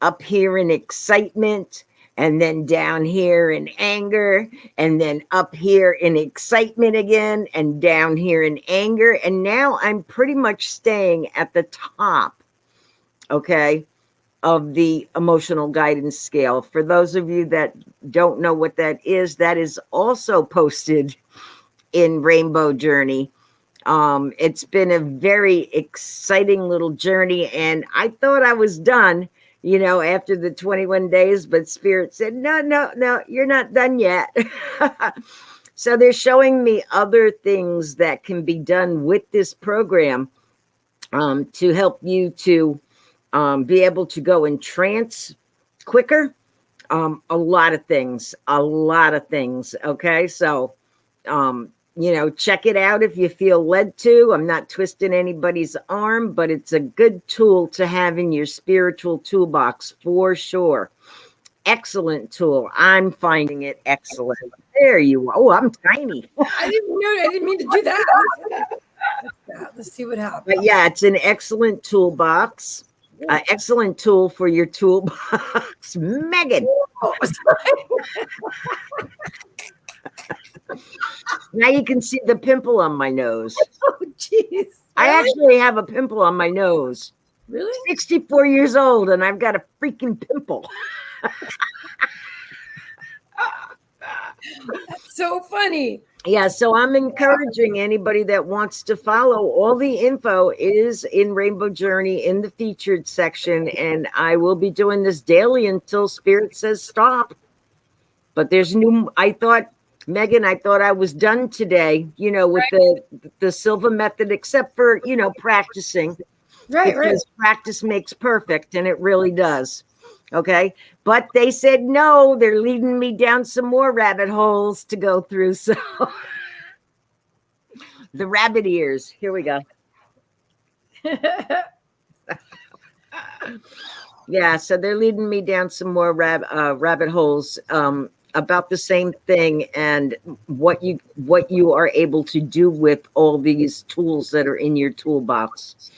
up here in excitement, and then down here in anger, and then up here in excitement again, and down here in anger. And now I'm pretty much staying at the top, okay, of the emotional guidance scale. For those of you that don't know what that is also posted in Rainbow Journey. It's been a very exciting little journey, and I thought I was done, after the 21 days, but Spirit said, no, you're not done yet. So they're showing me other things that can be done with this program to help you to be able to go in trance quicker. A lot of things. Okay. So, check it out if you feel led to. I'm not twisting anybody's arm, but it's a good tool to have in your spiritual toolbox for sure. Excellent tool. I'm finding it excellent. There you are. Oh, I'm tiny. I didn't mean to do that. Let's see what happens. But yeah, it's an excellent toolbox. Excellent tool for your toolbox. Megan. Now you can see the pimple on my nose. Oh, jeez. I actually have a pimple on my nose. Really? 64 years old, and I've got a freaking pimple. That's so funny. Yeah, so I'm encouraging anybody that wants to follow. All the info is in Rainbow Journey in the featured section, and I will be doing this daily until Spirit says stop. But there's Megan, I thought I was done today, with the Silva method, except for, practicing. Right. Practice makes perfect, and it really does. Okay. But they said, no, they're leading me down some more rabbit holes to go through. So the rabbit ears, here we go. Yeah. So they're leading me down some more rabbit holes, about the same thing, and what you are able to do with all these tools that are in your toolbox.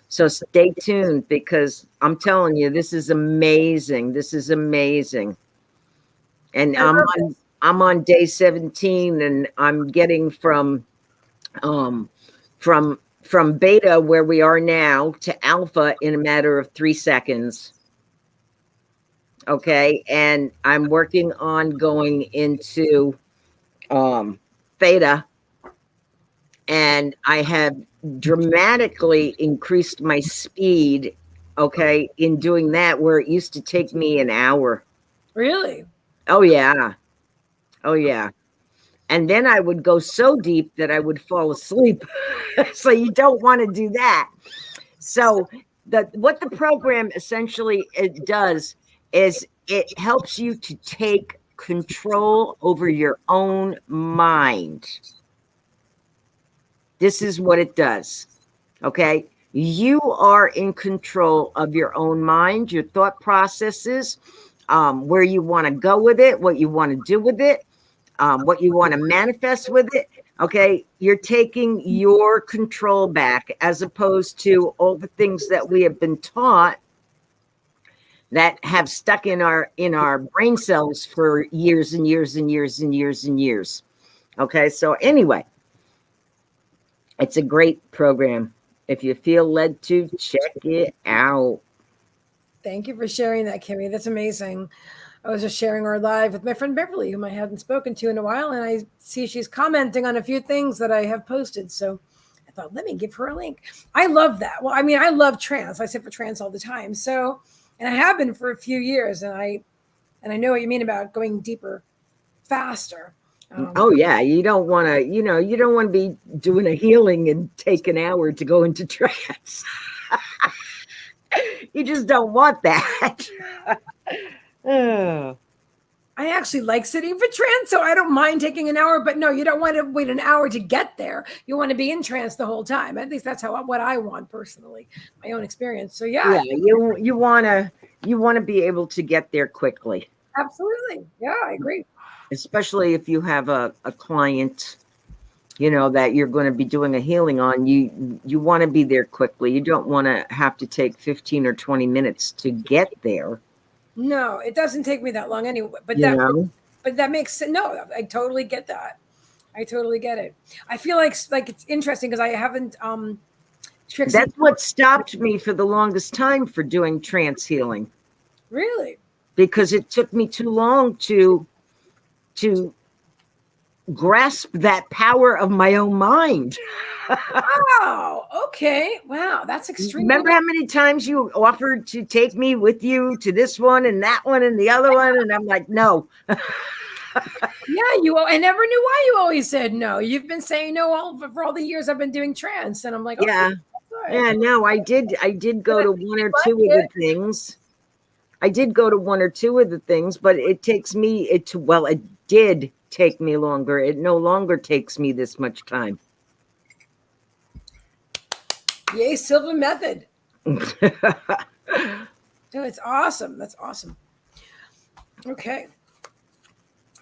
So stay tuned, because I'm telling you, this is amazing. This is amazing. And I'm on day 17, and I'm getting from beta, where we are now, to alpha in a matter of 3 seconds. Okay. And I'm working on going into theta, and I have dramatically increased my speed, okay, in doing that, where it used to take me an hour. Really? Oh, yeah. Oh, yeah. And then I would go so deep that I would fall asleep. So you don't want to do that. So what the program essentially it does is it helps you to take control over your own mind. This is what it does. Okay. You are in control of your own mind, your thought processes, where you want to go with it, what you want to do with it, what you want to manifest with it. Okay. You're taking your control back as opposed to all the things that we have been taught that have stuck in our brain cells for years and years and years and years and years. Okay. So anyway, it's a great program. If you feel led to, check it out. Thank you for sharing that, Kimmie. That's amazing. I was just sharing our live with my friend Beverly, whom I hadn't spoken to in a while, and I see she's commenting on a few things that I have posted. So I thought, let me give her a link. I love that. Well, I mean, I love trance. I sit for trance all the time. So, and I have been for a few years, and I know what you mean about going deeper, faster. Oh yeah, you don't want to, you don't want to be doing a healing and take an hour to go into trance. You just don't want that. Oh. I actually like sitting for trance, so I don't mind taking an hour. But no, you don't want to wait an hour to get there. You want to be in trance the whole time. At least that's what I want personally, my own experience. So yeah, you want to be able to get there quickly. Absolutely, yeah, I agree. Especially if you have a client, that you're going to be doing a healing on. You want to be there quickly. You don't want to have to take 15 or 20 minutes to get there. No, it doesn't take me that long anyway. But that makes sense. No, I totally get that. I totally get it. I feel like it's interesting because I haven't Trixie. That's what stopped me for the longest time for doing trance healing. Really? Because it took me too long to grasp that power of my own mind. Wow. Okay. Wow. That's extreme. Remember how many times you offered to take me with you to this one and that one and the other one? And I'm like, no. Yeah. I never knew why you always said no. You've been saying no for all the years I've been doing trance. And I'm like, yeah. Okay, yeah, no, I did go to one or two of the things. I did go to one or two of the things, but it takes me, it did take me longer. It no longer takes me this much time. Yay, Silva method. Dude, it's awesome. That's awesome. Okay.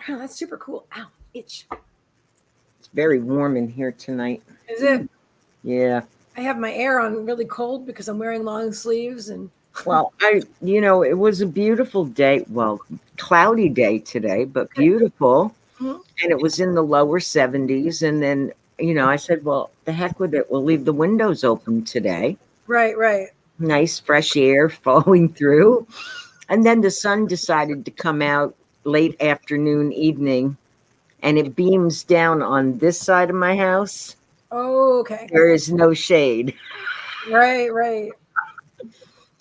Oh, that's super cool. Ow, itch. It's very warm in here tonight. Is it? Yeah. I have my air on really cold because I'm wearing long sleeves and well, it was a beautiful day. Well, cloudy day today, but beautiful. Mm-hmm. And it was in the lower 70s. And then, I said, well, the heck with it. We'll leave the windows open today. Right. Nice fresh air flowing through. And then the sun decided to come out late afternoon, evening, and it beams down on this side of my house. Oh, okay. There is no shade. Right.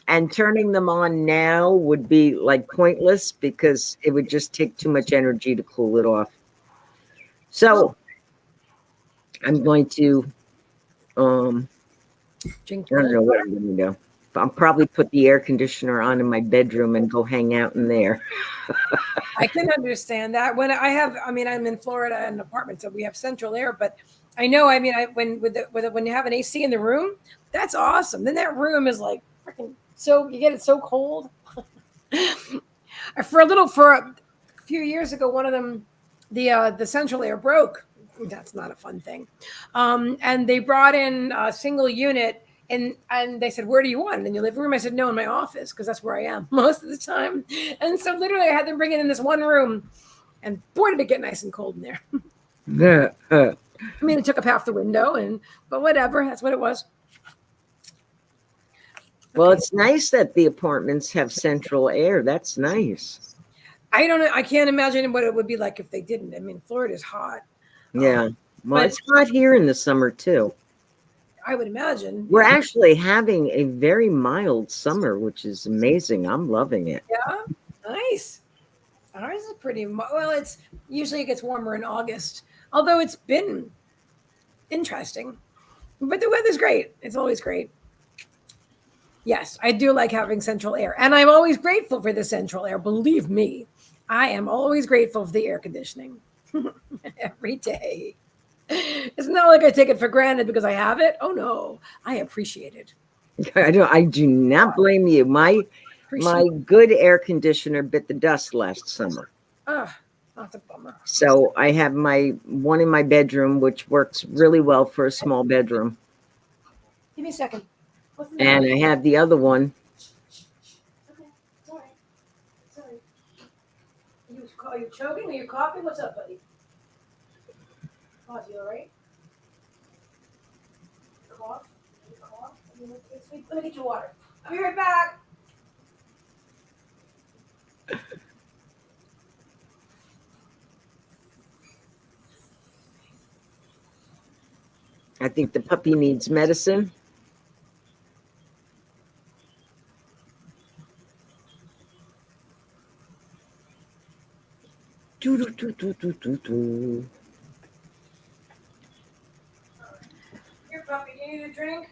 And turning them on now would be like pointless because it would just take too much energy to cool it off. So I'm going to, I don't know what I'm going to do. I'll probably put the air conditioner on in my bedroom and go hang out in there. I can understand that. I'm in Florida in an apartment, so we have central air, but I know, when you have an AC in the room, that's awesome. Then that room is like freaking, so you get it so cold. For a few years ago, one of them, the central air broke. That's not a fun thing. And they brought in a single unit and they said, where do you want it? In your living room? I said, no, in my office, because that's where I am most of the time. And so literally I had them bring it in this one room and boy, did it get nice and cold in there. It took up half the window but whatever, that's what it was. Well, it's nice that the apartments have central air. That's nice. I don't know. I can't imagine what it would be like if they didn't. Florida's hot. Yeah. Well, it's hot here in the summer too. I would imagine. We're actually having a very mild summer, which is amazing. I'm loving it. Yeah. Nice. Ours is pretty well. It's usually it gets warmer in August, although it's been interesting. But the weather's great. It's always great. Yes, I do like having central air, and I'm always grateful for the central air. Believe me, I am always grateful for the air conditioning every day. It's not like I take it for granted because I have it. Oh no, I appreciate it. I do not blame you. My good air conditioner bit the dust last summer. That's a bummer. So I have my one in my bedroom, which works really well for a small bedroom. Give me a second. And I have the other one. Okay, it's all right. Sorry. Are you choking? Are you coughing? What's up, buddy? Cough, you all right? Cough? Cough? Let me get you water. I'll be right back. I think the puppy needs medicine. Do, do, do, do, do, do, do. Here, puppy, you need a drink?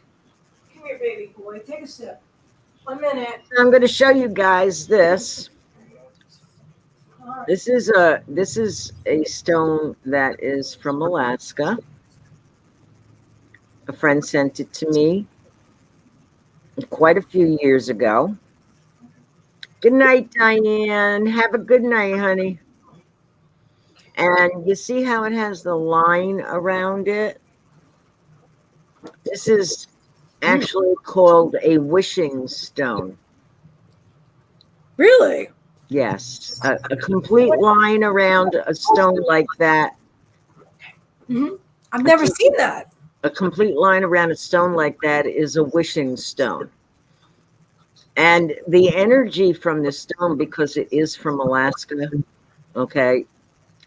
Come here, baby boy. Take a sip. 1 minute. I'm going to show you guys this. This is a stone that is from Alaska. A friend sent it to me quite a few years ago. Good night, Diane. Have a good night, honey. And you see how it has the line around it? This is actually called a wishing stone. Really? Yes, a complete line around a stone like that. Mm-hmm. I've never seen that. A complete line around a stone like that is a wishing stone. And the energy from this stone, because it is from Alaska, okay,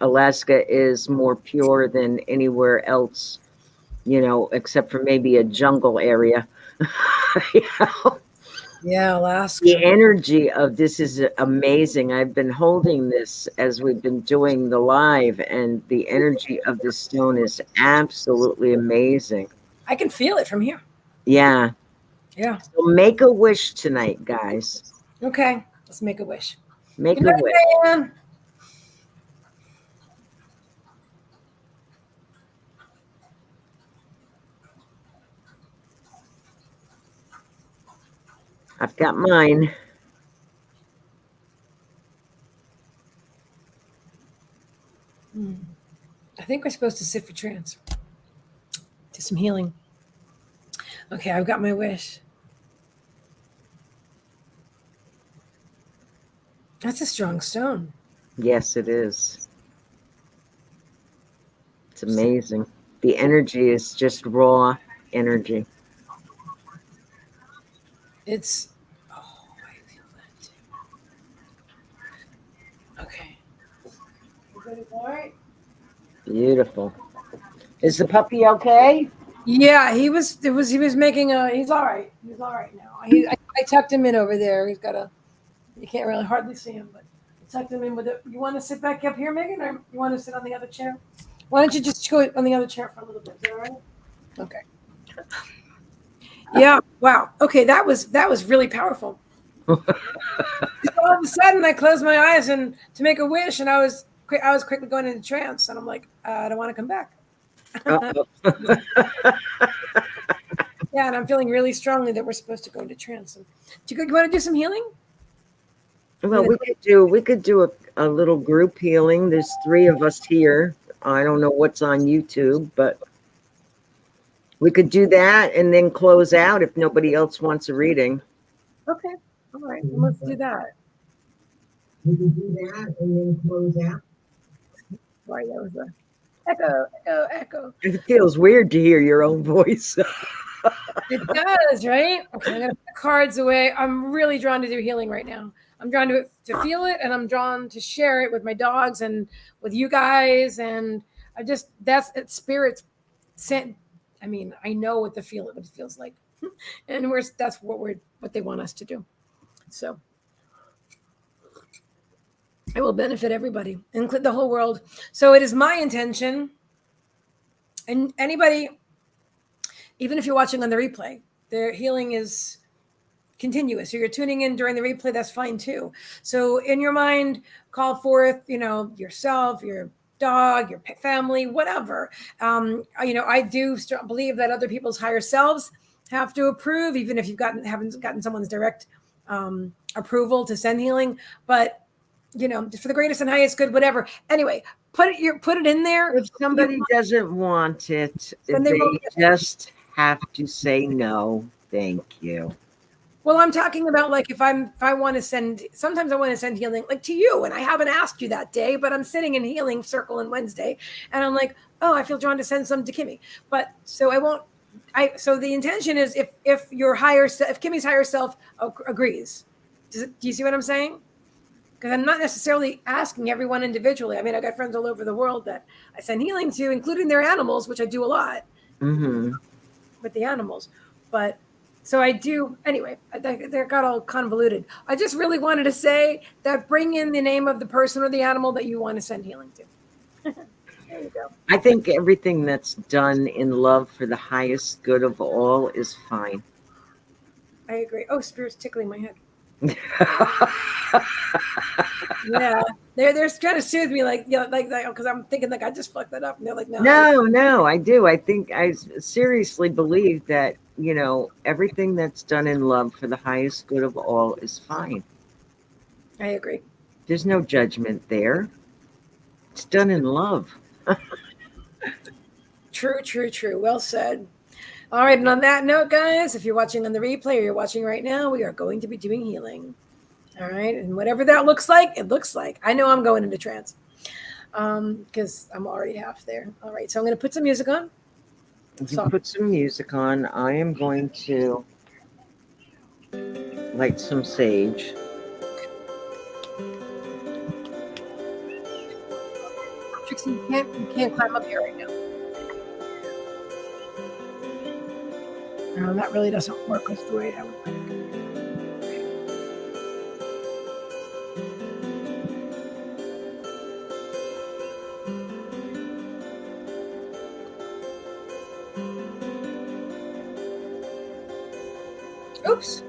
Alaska is more pure than anywhere else, you know, except for maybe a jungle area. You know? Yeah, Alaska. The energy of this is amazing. I've been holding this as we've been doing the live, and the energy of this stone is absolutely amazing. I can feel it from here. Yeah. Yeah. So make a wish tonight, guys. Okay, let's make a wish. Make Good a night, wish. Diane. I've got mine. I think we're supposed to sit for trance. Do some healing. Okay, I've got my wish. That's a strong stone. Yes, it is. It's amazing. The energy is just raw energy. It's, oh, I feel that too. Okay. Everybody all right? Beautiful. Is the puppy okay? Yeah, he was making he's all right. He's all right now. I tucked him in over there. He's got you can't really hardly see him, but I tucked him in with it. You want to sit back up here, Megan, or you want to sit on the other chair? Why don't you just go on the other chair for a little bit? Is that all right? Okay. Yeah. Wow. Okay. That was really powerful. All of a sudden, I closed my eyes and to make a wish, and I was quickly going into trance, and I'm like, I don't want to come back. Yeah, and I'm feeling really strongly that we're supposed to go into trance. Do you want to do some healing? Well, we could do a little group healing. There's 3 of us here. I don't know what's on YouTube, but we could do that and then close out if nobody else wants a reading. Okay. All right. Well, let's do that. We can do that and then close out. Right. That was echo. It feels weird to hear your own voice. It does, right? Okay, I'm gonna put the cards away. I'm really drawn to do healing right now. I'm drawn to feel it, and I'm drawn to share it with my dogs and with you guys. And that's it. Spirits sent. I mean, I know what it feels like, and that's what they want us to do. So, It will benefit everybody, include the whole world. So it is my intention, and anybody, even if you're watching on the replay, their healing is continuous. So you're tuning in during the replay, that's fine too. So in your mind, call forth, yourself, your dog, your family, whatever. I do believe that other people's higher selves have to approve, even if haven't gotten someone's direct approval to send healing. But for the greatest and highest good, whatever. Anyway, put it in there. If somebody doesn't want it, Then they won't get it. just have to say no. Thank you. Well, I'm talking about like if I want to send, sometimes I want to send healing like to you, and I haven't asked you that day, but I'm sitting in healing circle on Wednesday, and I'm like, oh, I feel drawn to send some to Kimmie. But so I won't. So the intention is if your if Kimmie's higher self agrees. Do you see what I'm saying? Because I'm not necessarily asking everyone individually. I mean, I got friends all over the world that I send healing to, including their animals, which I do a lot with the animals. But so I do. Anyway, they got all convoluted. I just really wanted to say that bring in the name of the person or the animal that you want to send healing to. There you go. I think everything that's done in love for the highest good of all is fine. I agree. Oh, spirit's tickling my head. Yeah, they're trying to soothe me, like because I'm thinking like I just fucked that up, and they're like, no, I do. I think I seriously believe that everything that's done in love for the highest good of all is fine. I agree. There's no judgment there. It's done in love. True. Well said. All right, and on that note, guys, if you're watching on the replay or you're watching right now, we are going to be doing healing. All right, and whatever that looks like, it looks like. I know I'm going into trance because I'm already half there. All right, so I'm going to put some music on. Put some music on. I am going to light some sage. Trixie, you can't climb up here right now. No, that really doesn't work with the way I would like it. Oops.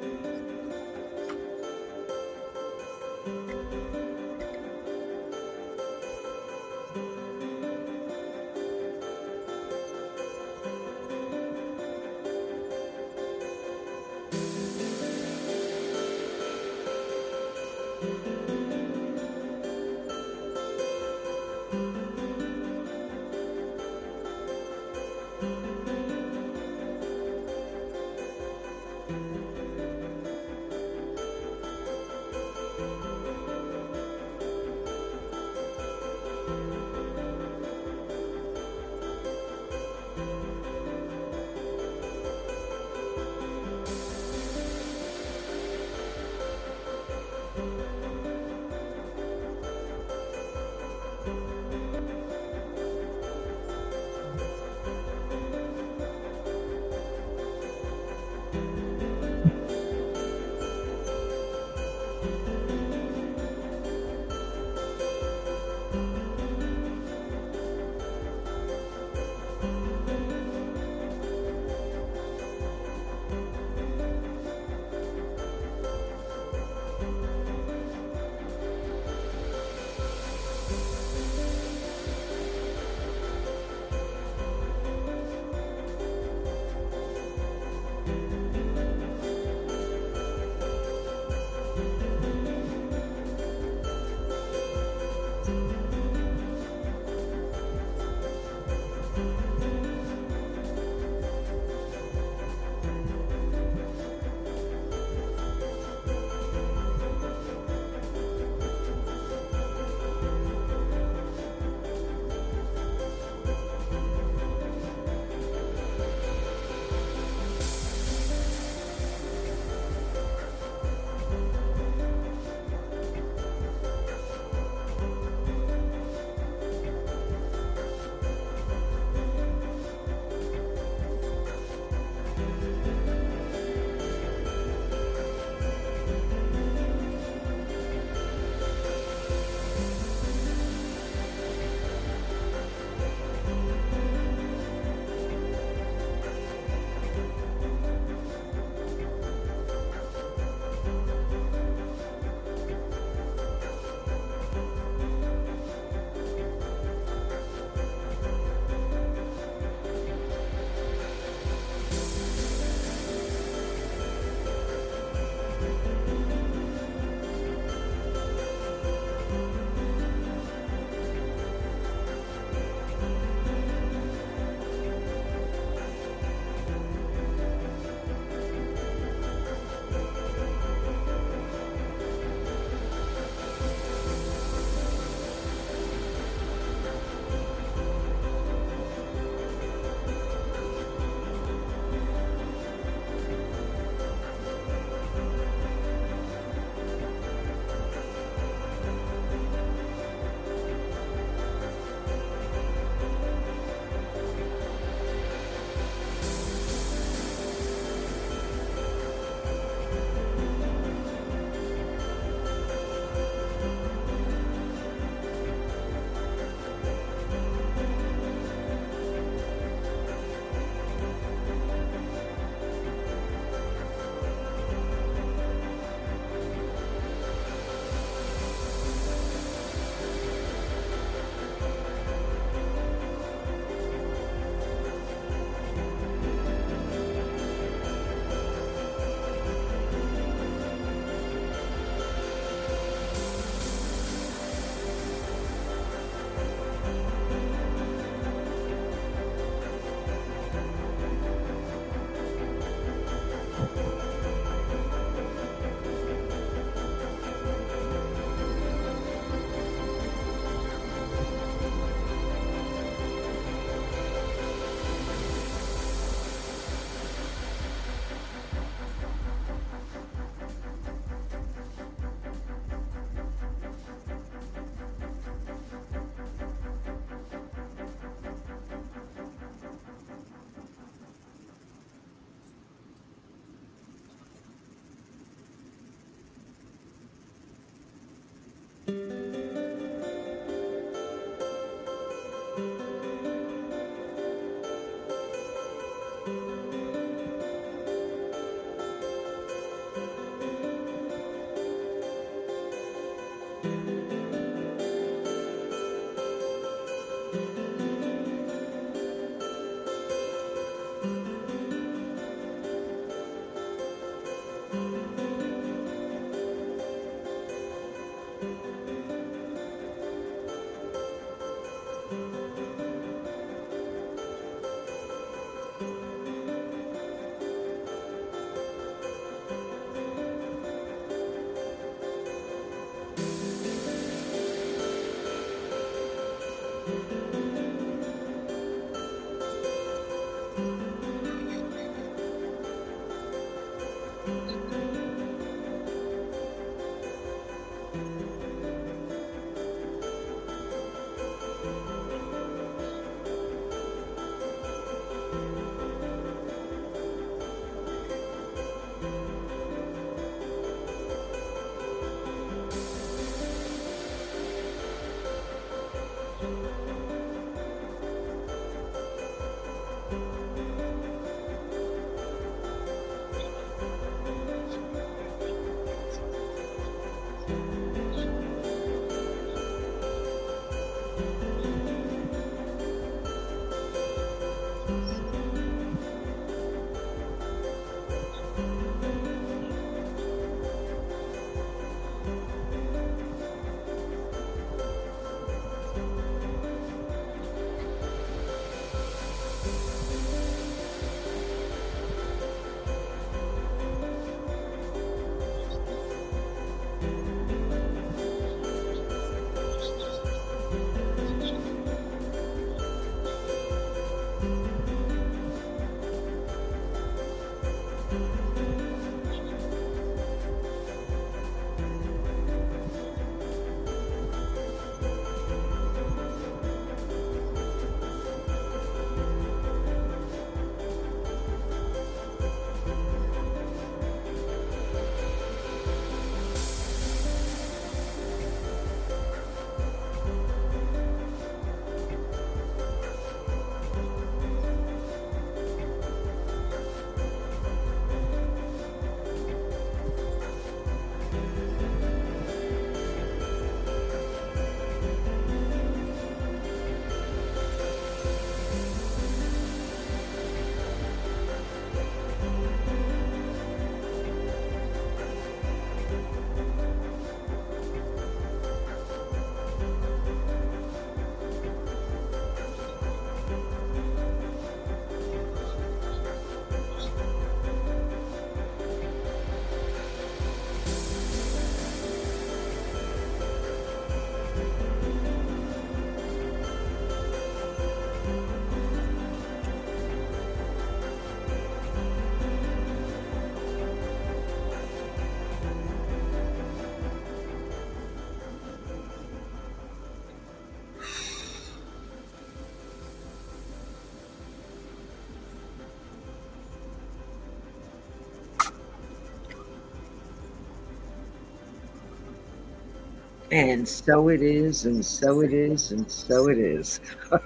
And so it is, and so it is, and so it is. That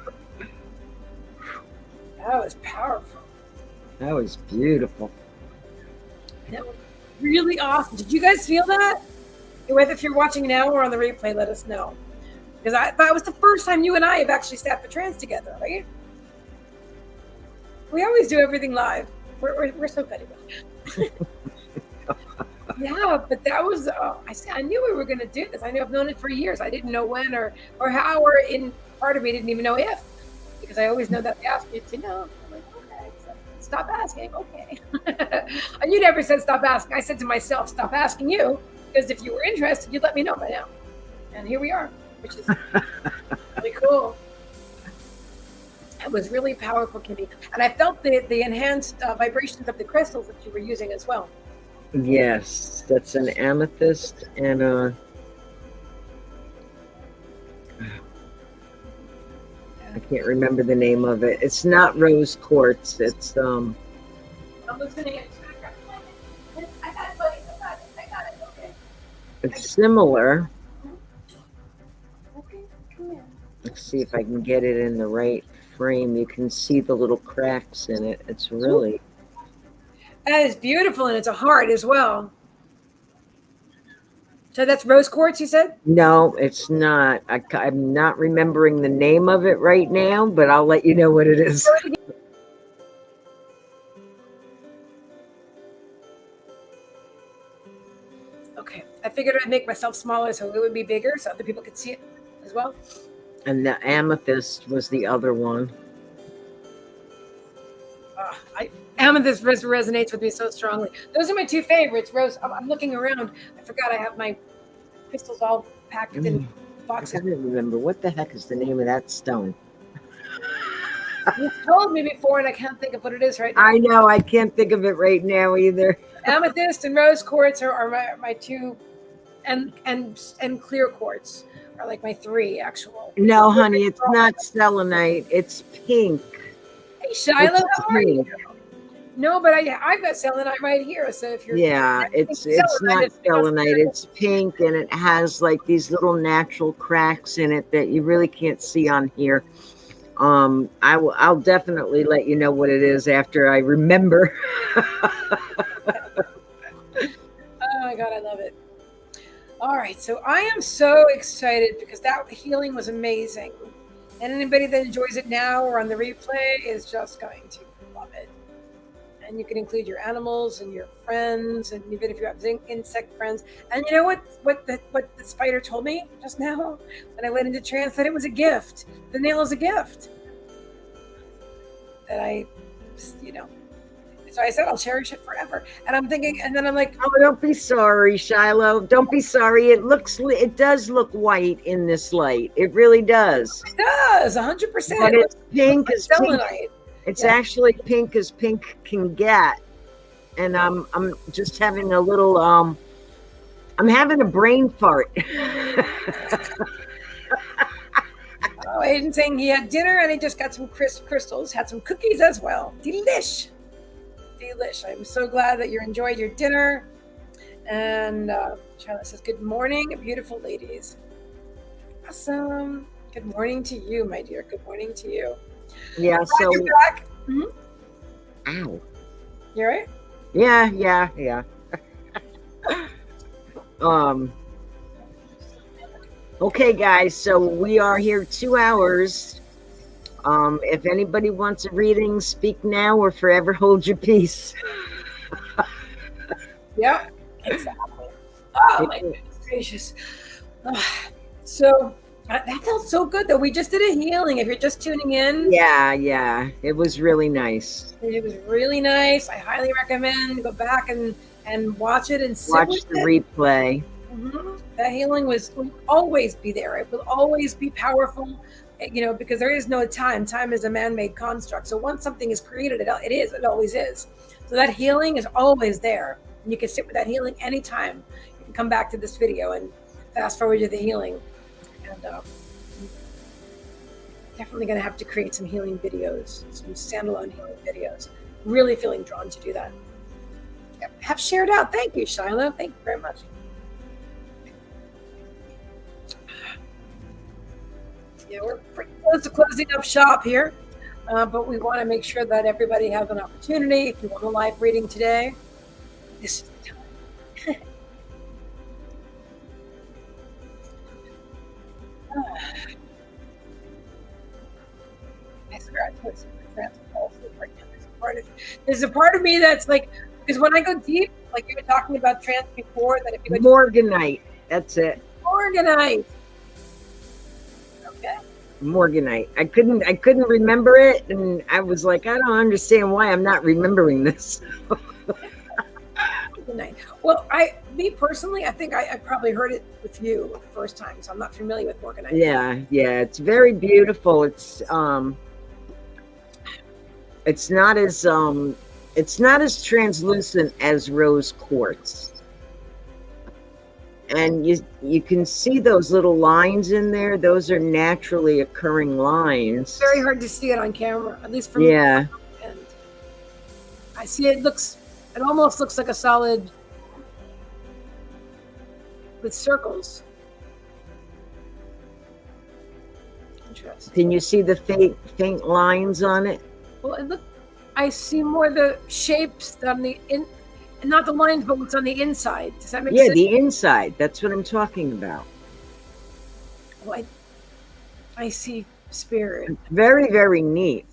was powerful. That was beautiful. That was really awesome. Did you guys feel that? Whether if you're watching now or on the replay, let us know. Because that was the first time you and I have actually sat for trance together, right? We always do everything live. We're so good at it. Yeah, but that was, I knew we were going to do this. I knew I've known it for years. I didn't know when or how, or in part of me didn't even know if, because I always know that they ask me to know. I'm like, okay, so stop asking. Okay. And you never said stop asking. I said to myself, stop asking you, because if you were interested, you'd let me know by now. And here we are, which is really cool. It was really powerful, Kimmie. And I felt the enhanced vibrations of the crystals that you were using as well. Yes, that's an amethyst and a... I can't remember the name of it. It's not rose quartz. It's I'm listening. I got it, buddy. I got it. Okay. it's similar. Okay, come in. Let's see if I can get it in the right frame. You can see the little cracks in it. It's really... That is beautiful, and it's a heart as well. So that's rose quartz, you said? No, it's not. I'm not remembering the name of it right now, but I'll let you know what it is. Okay. I figured I'd make myself smaller so it would be bigger so other people could see it as well. And the amethyst was the other one. Amethyst resonates with me so strongly. Those are my two favorites. Rose, I'm looking around. I forgot I have my crystals all packed in I boxes. gotta remember, what the heck is the name of that stone? You told me before, and I can't think of what it is right now. I know, I can't think of it right now either. Amethyst and rose quartz are my two, and clear quartz are like my three actual. No, honey, it's not selenite. It's pink. Hey, Shiloh, It's how are you? pink. No, but I've got selenite right here. So if you're It's not selenite. It's pink, and it has like these little natural cracks in it that you really can't see on here. I'll definitely let you know what it is after I remember. Oh my God, I love it. All right, so I am so excited because that healing was amazing. And anybody that enjoys it now or on the replay is just going to love it. And you can include your animals and your friends, and even if you have insect friends. And you know what the spider told me just now when I went into trance, that it was a gift. The nail is a gift. That I, so I said I'll cherish it forever. And I'm thinking, and then I'm like, oh, don't be sorry, Shiloh. Don't be sorry. It does look white in this light. It really does. It does, 100%. But it's pink as selenite. pink. It's actually pink as pink can get. And I'm just having a little I'm having a brain fart. Oh, Aiden saying he had dinner and he just got some crystals, had some cookies as well. Delish. I'm so glad that you enjoyed your dinner. And Charlotte says, good morning, beautiful ladies. Awesome. Good morning to you, my dear. Good morning to you. Yeah, so you're back. Ow. You all right? Yeah. Okay, guys, so we are here 2 hours. If anybody wants a reading, speak now or forever hold your peace. Yeah, exactly. Oh, my goodness gracious. So that felt so good, though. We just did a healing. If you're just tuning in. Yeah. It was really nice. It was really nice. I highly recommend go back and watch it and watch the replay. That healing will always be there. It will always be powerful, because there is no time. Time is a man-made construct. So once something is created, it always is. So that healing is always there. And you can sit with that healing anytime. You can come back to this video and fast forward to the healing. And definitely going to have to create some healing videos, some standalone healing videos. Really feeling drawn to do that. Have shared out. Thank you, Shiloh. Thank you very much. Yeah, we're pretty close to closing up shop here, but we want to make sure that everybody has an opportunity. If you want a live reading today, this is the time. I swear I told you Trance right now. There's a part of me that's like, because when I go deep, like you were talking about trance before, that if you go Morganite, that's it. Morganite. Okay. Morganite. I couldn't remember it, and I was like, I don't understand why I'm not remembering this. Morganite. Well, me personally, I think I probably heard it with you the first time, so I'm not familiar with Morganite. Yeah, it's very beautiful. It's not as translucent as rose quartz. And you can see those little lines in there. Those are naturally occurring lines. It's very hard to see it on camera, at least from and I see it almost looks like a solid with circles. Interesting. Can you see the faint lines on it? Well, I see more the shapes on the not the lines, but what's on the inside. Does that make sense? Yeah, the inside. That's what I'm talking about. Well, I see spirit. It's very, very neat.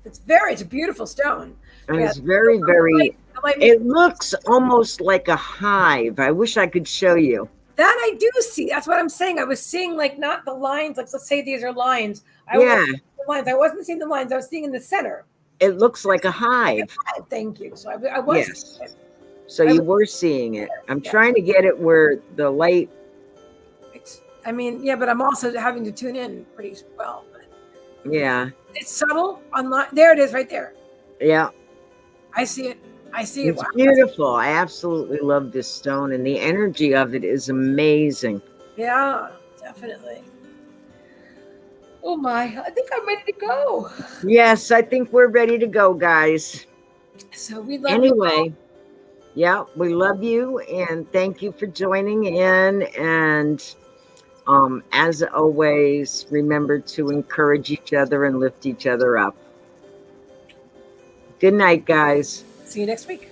It's a beautiful stone. And it's very, very, it looks almost like a hive. I wish I could show you. That I do see. That's what I'm saying. I was seeing like not the lines, like let's say these are lines. I wasn't seeing the lines. I was seeing in the center. It looks like a hive. Thank you. So I was. Yes. So you were seeing it. I'm trying to get it where the light. I mean, yeah, but I'm also having to tune in pretty well. But Yeah. it's subtle. There it is, right there. Yeah. I see it. I see it. It's Wow. beautiful. I absolutely love this stone, and the energy of it is amazing. Yeah, definitely. Oh my, I think I'm ready to go. Yes, I think we're ready to go, guys. So we love you all. Anyway, yeah, we love you, and thank you for joining in. And as always, remember to encourage each other and lift each other up. Good night, guys. See you next week.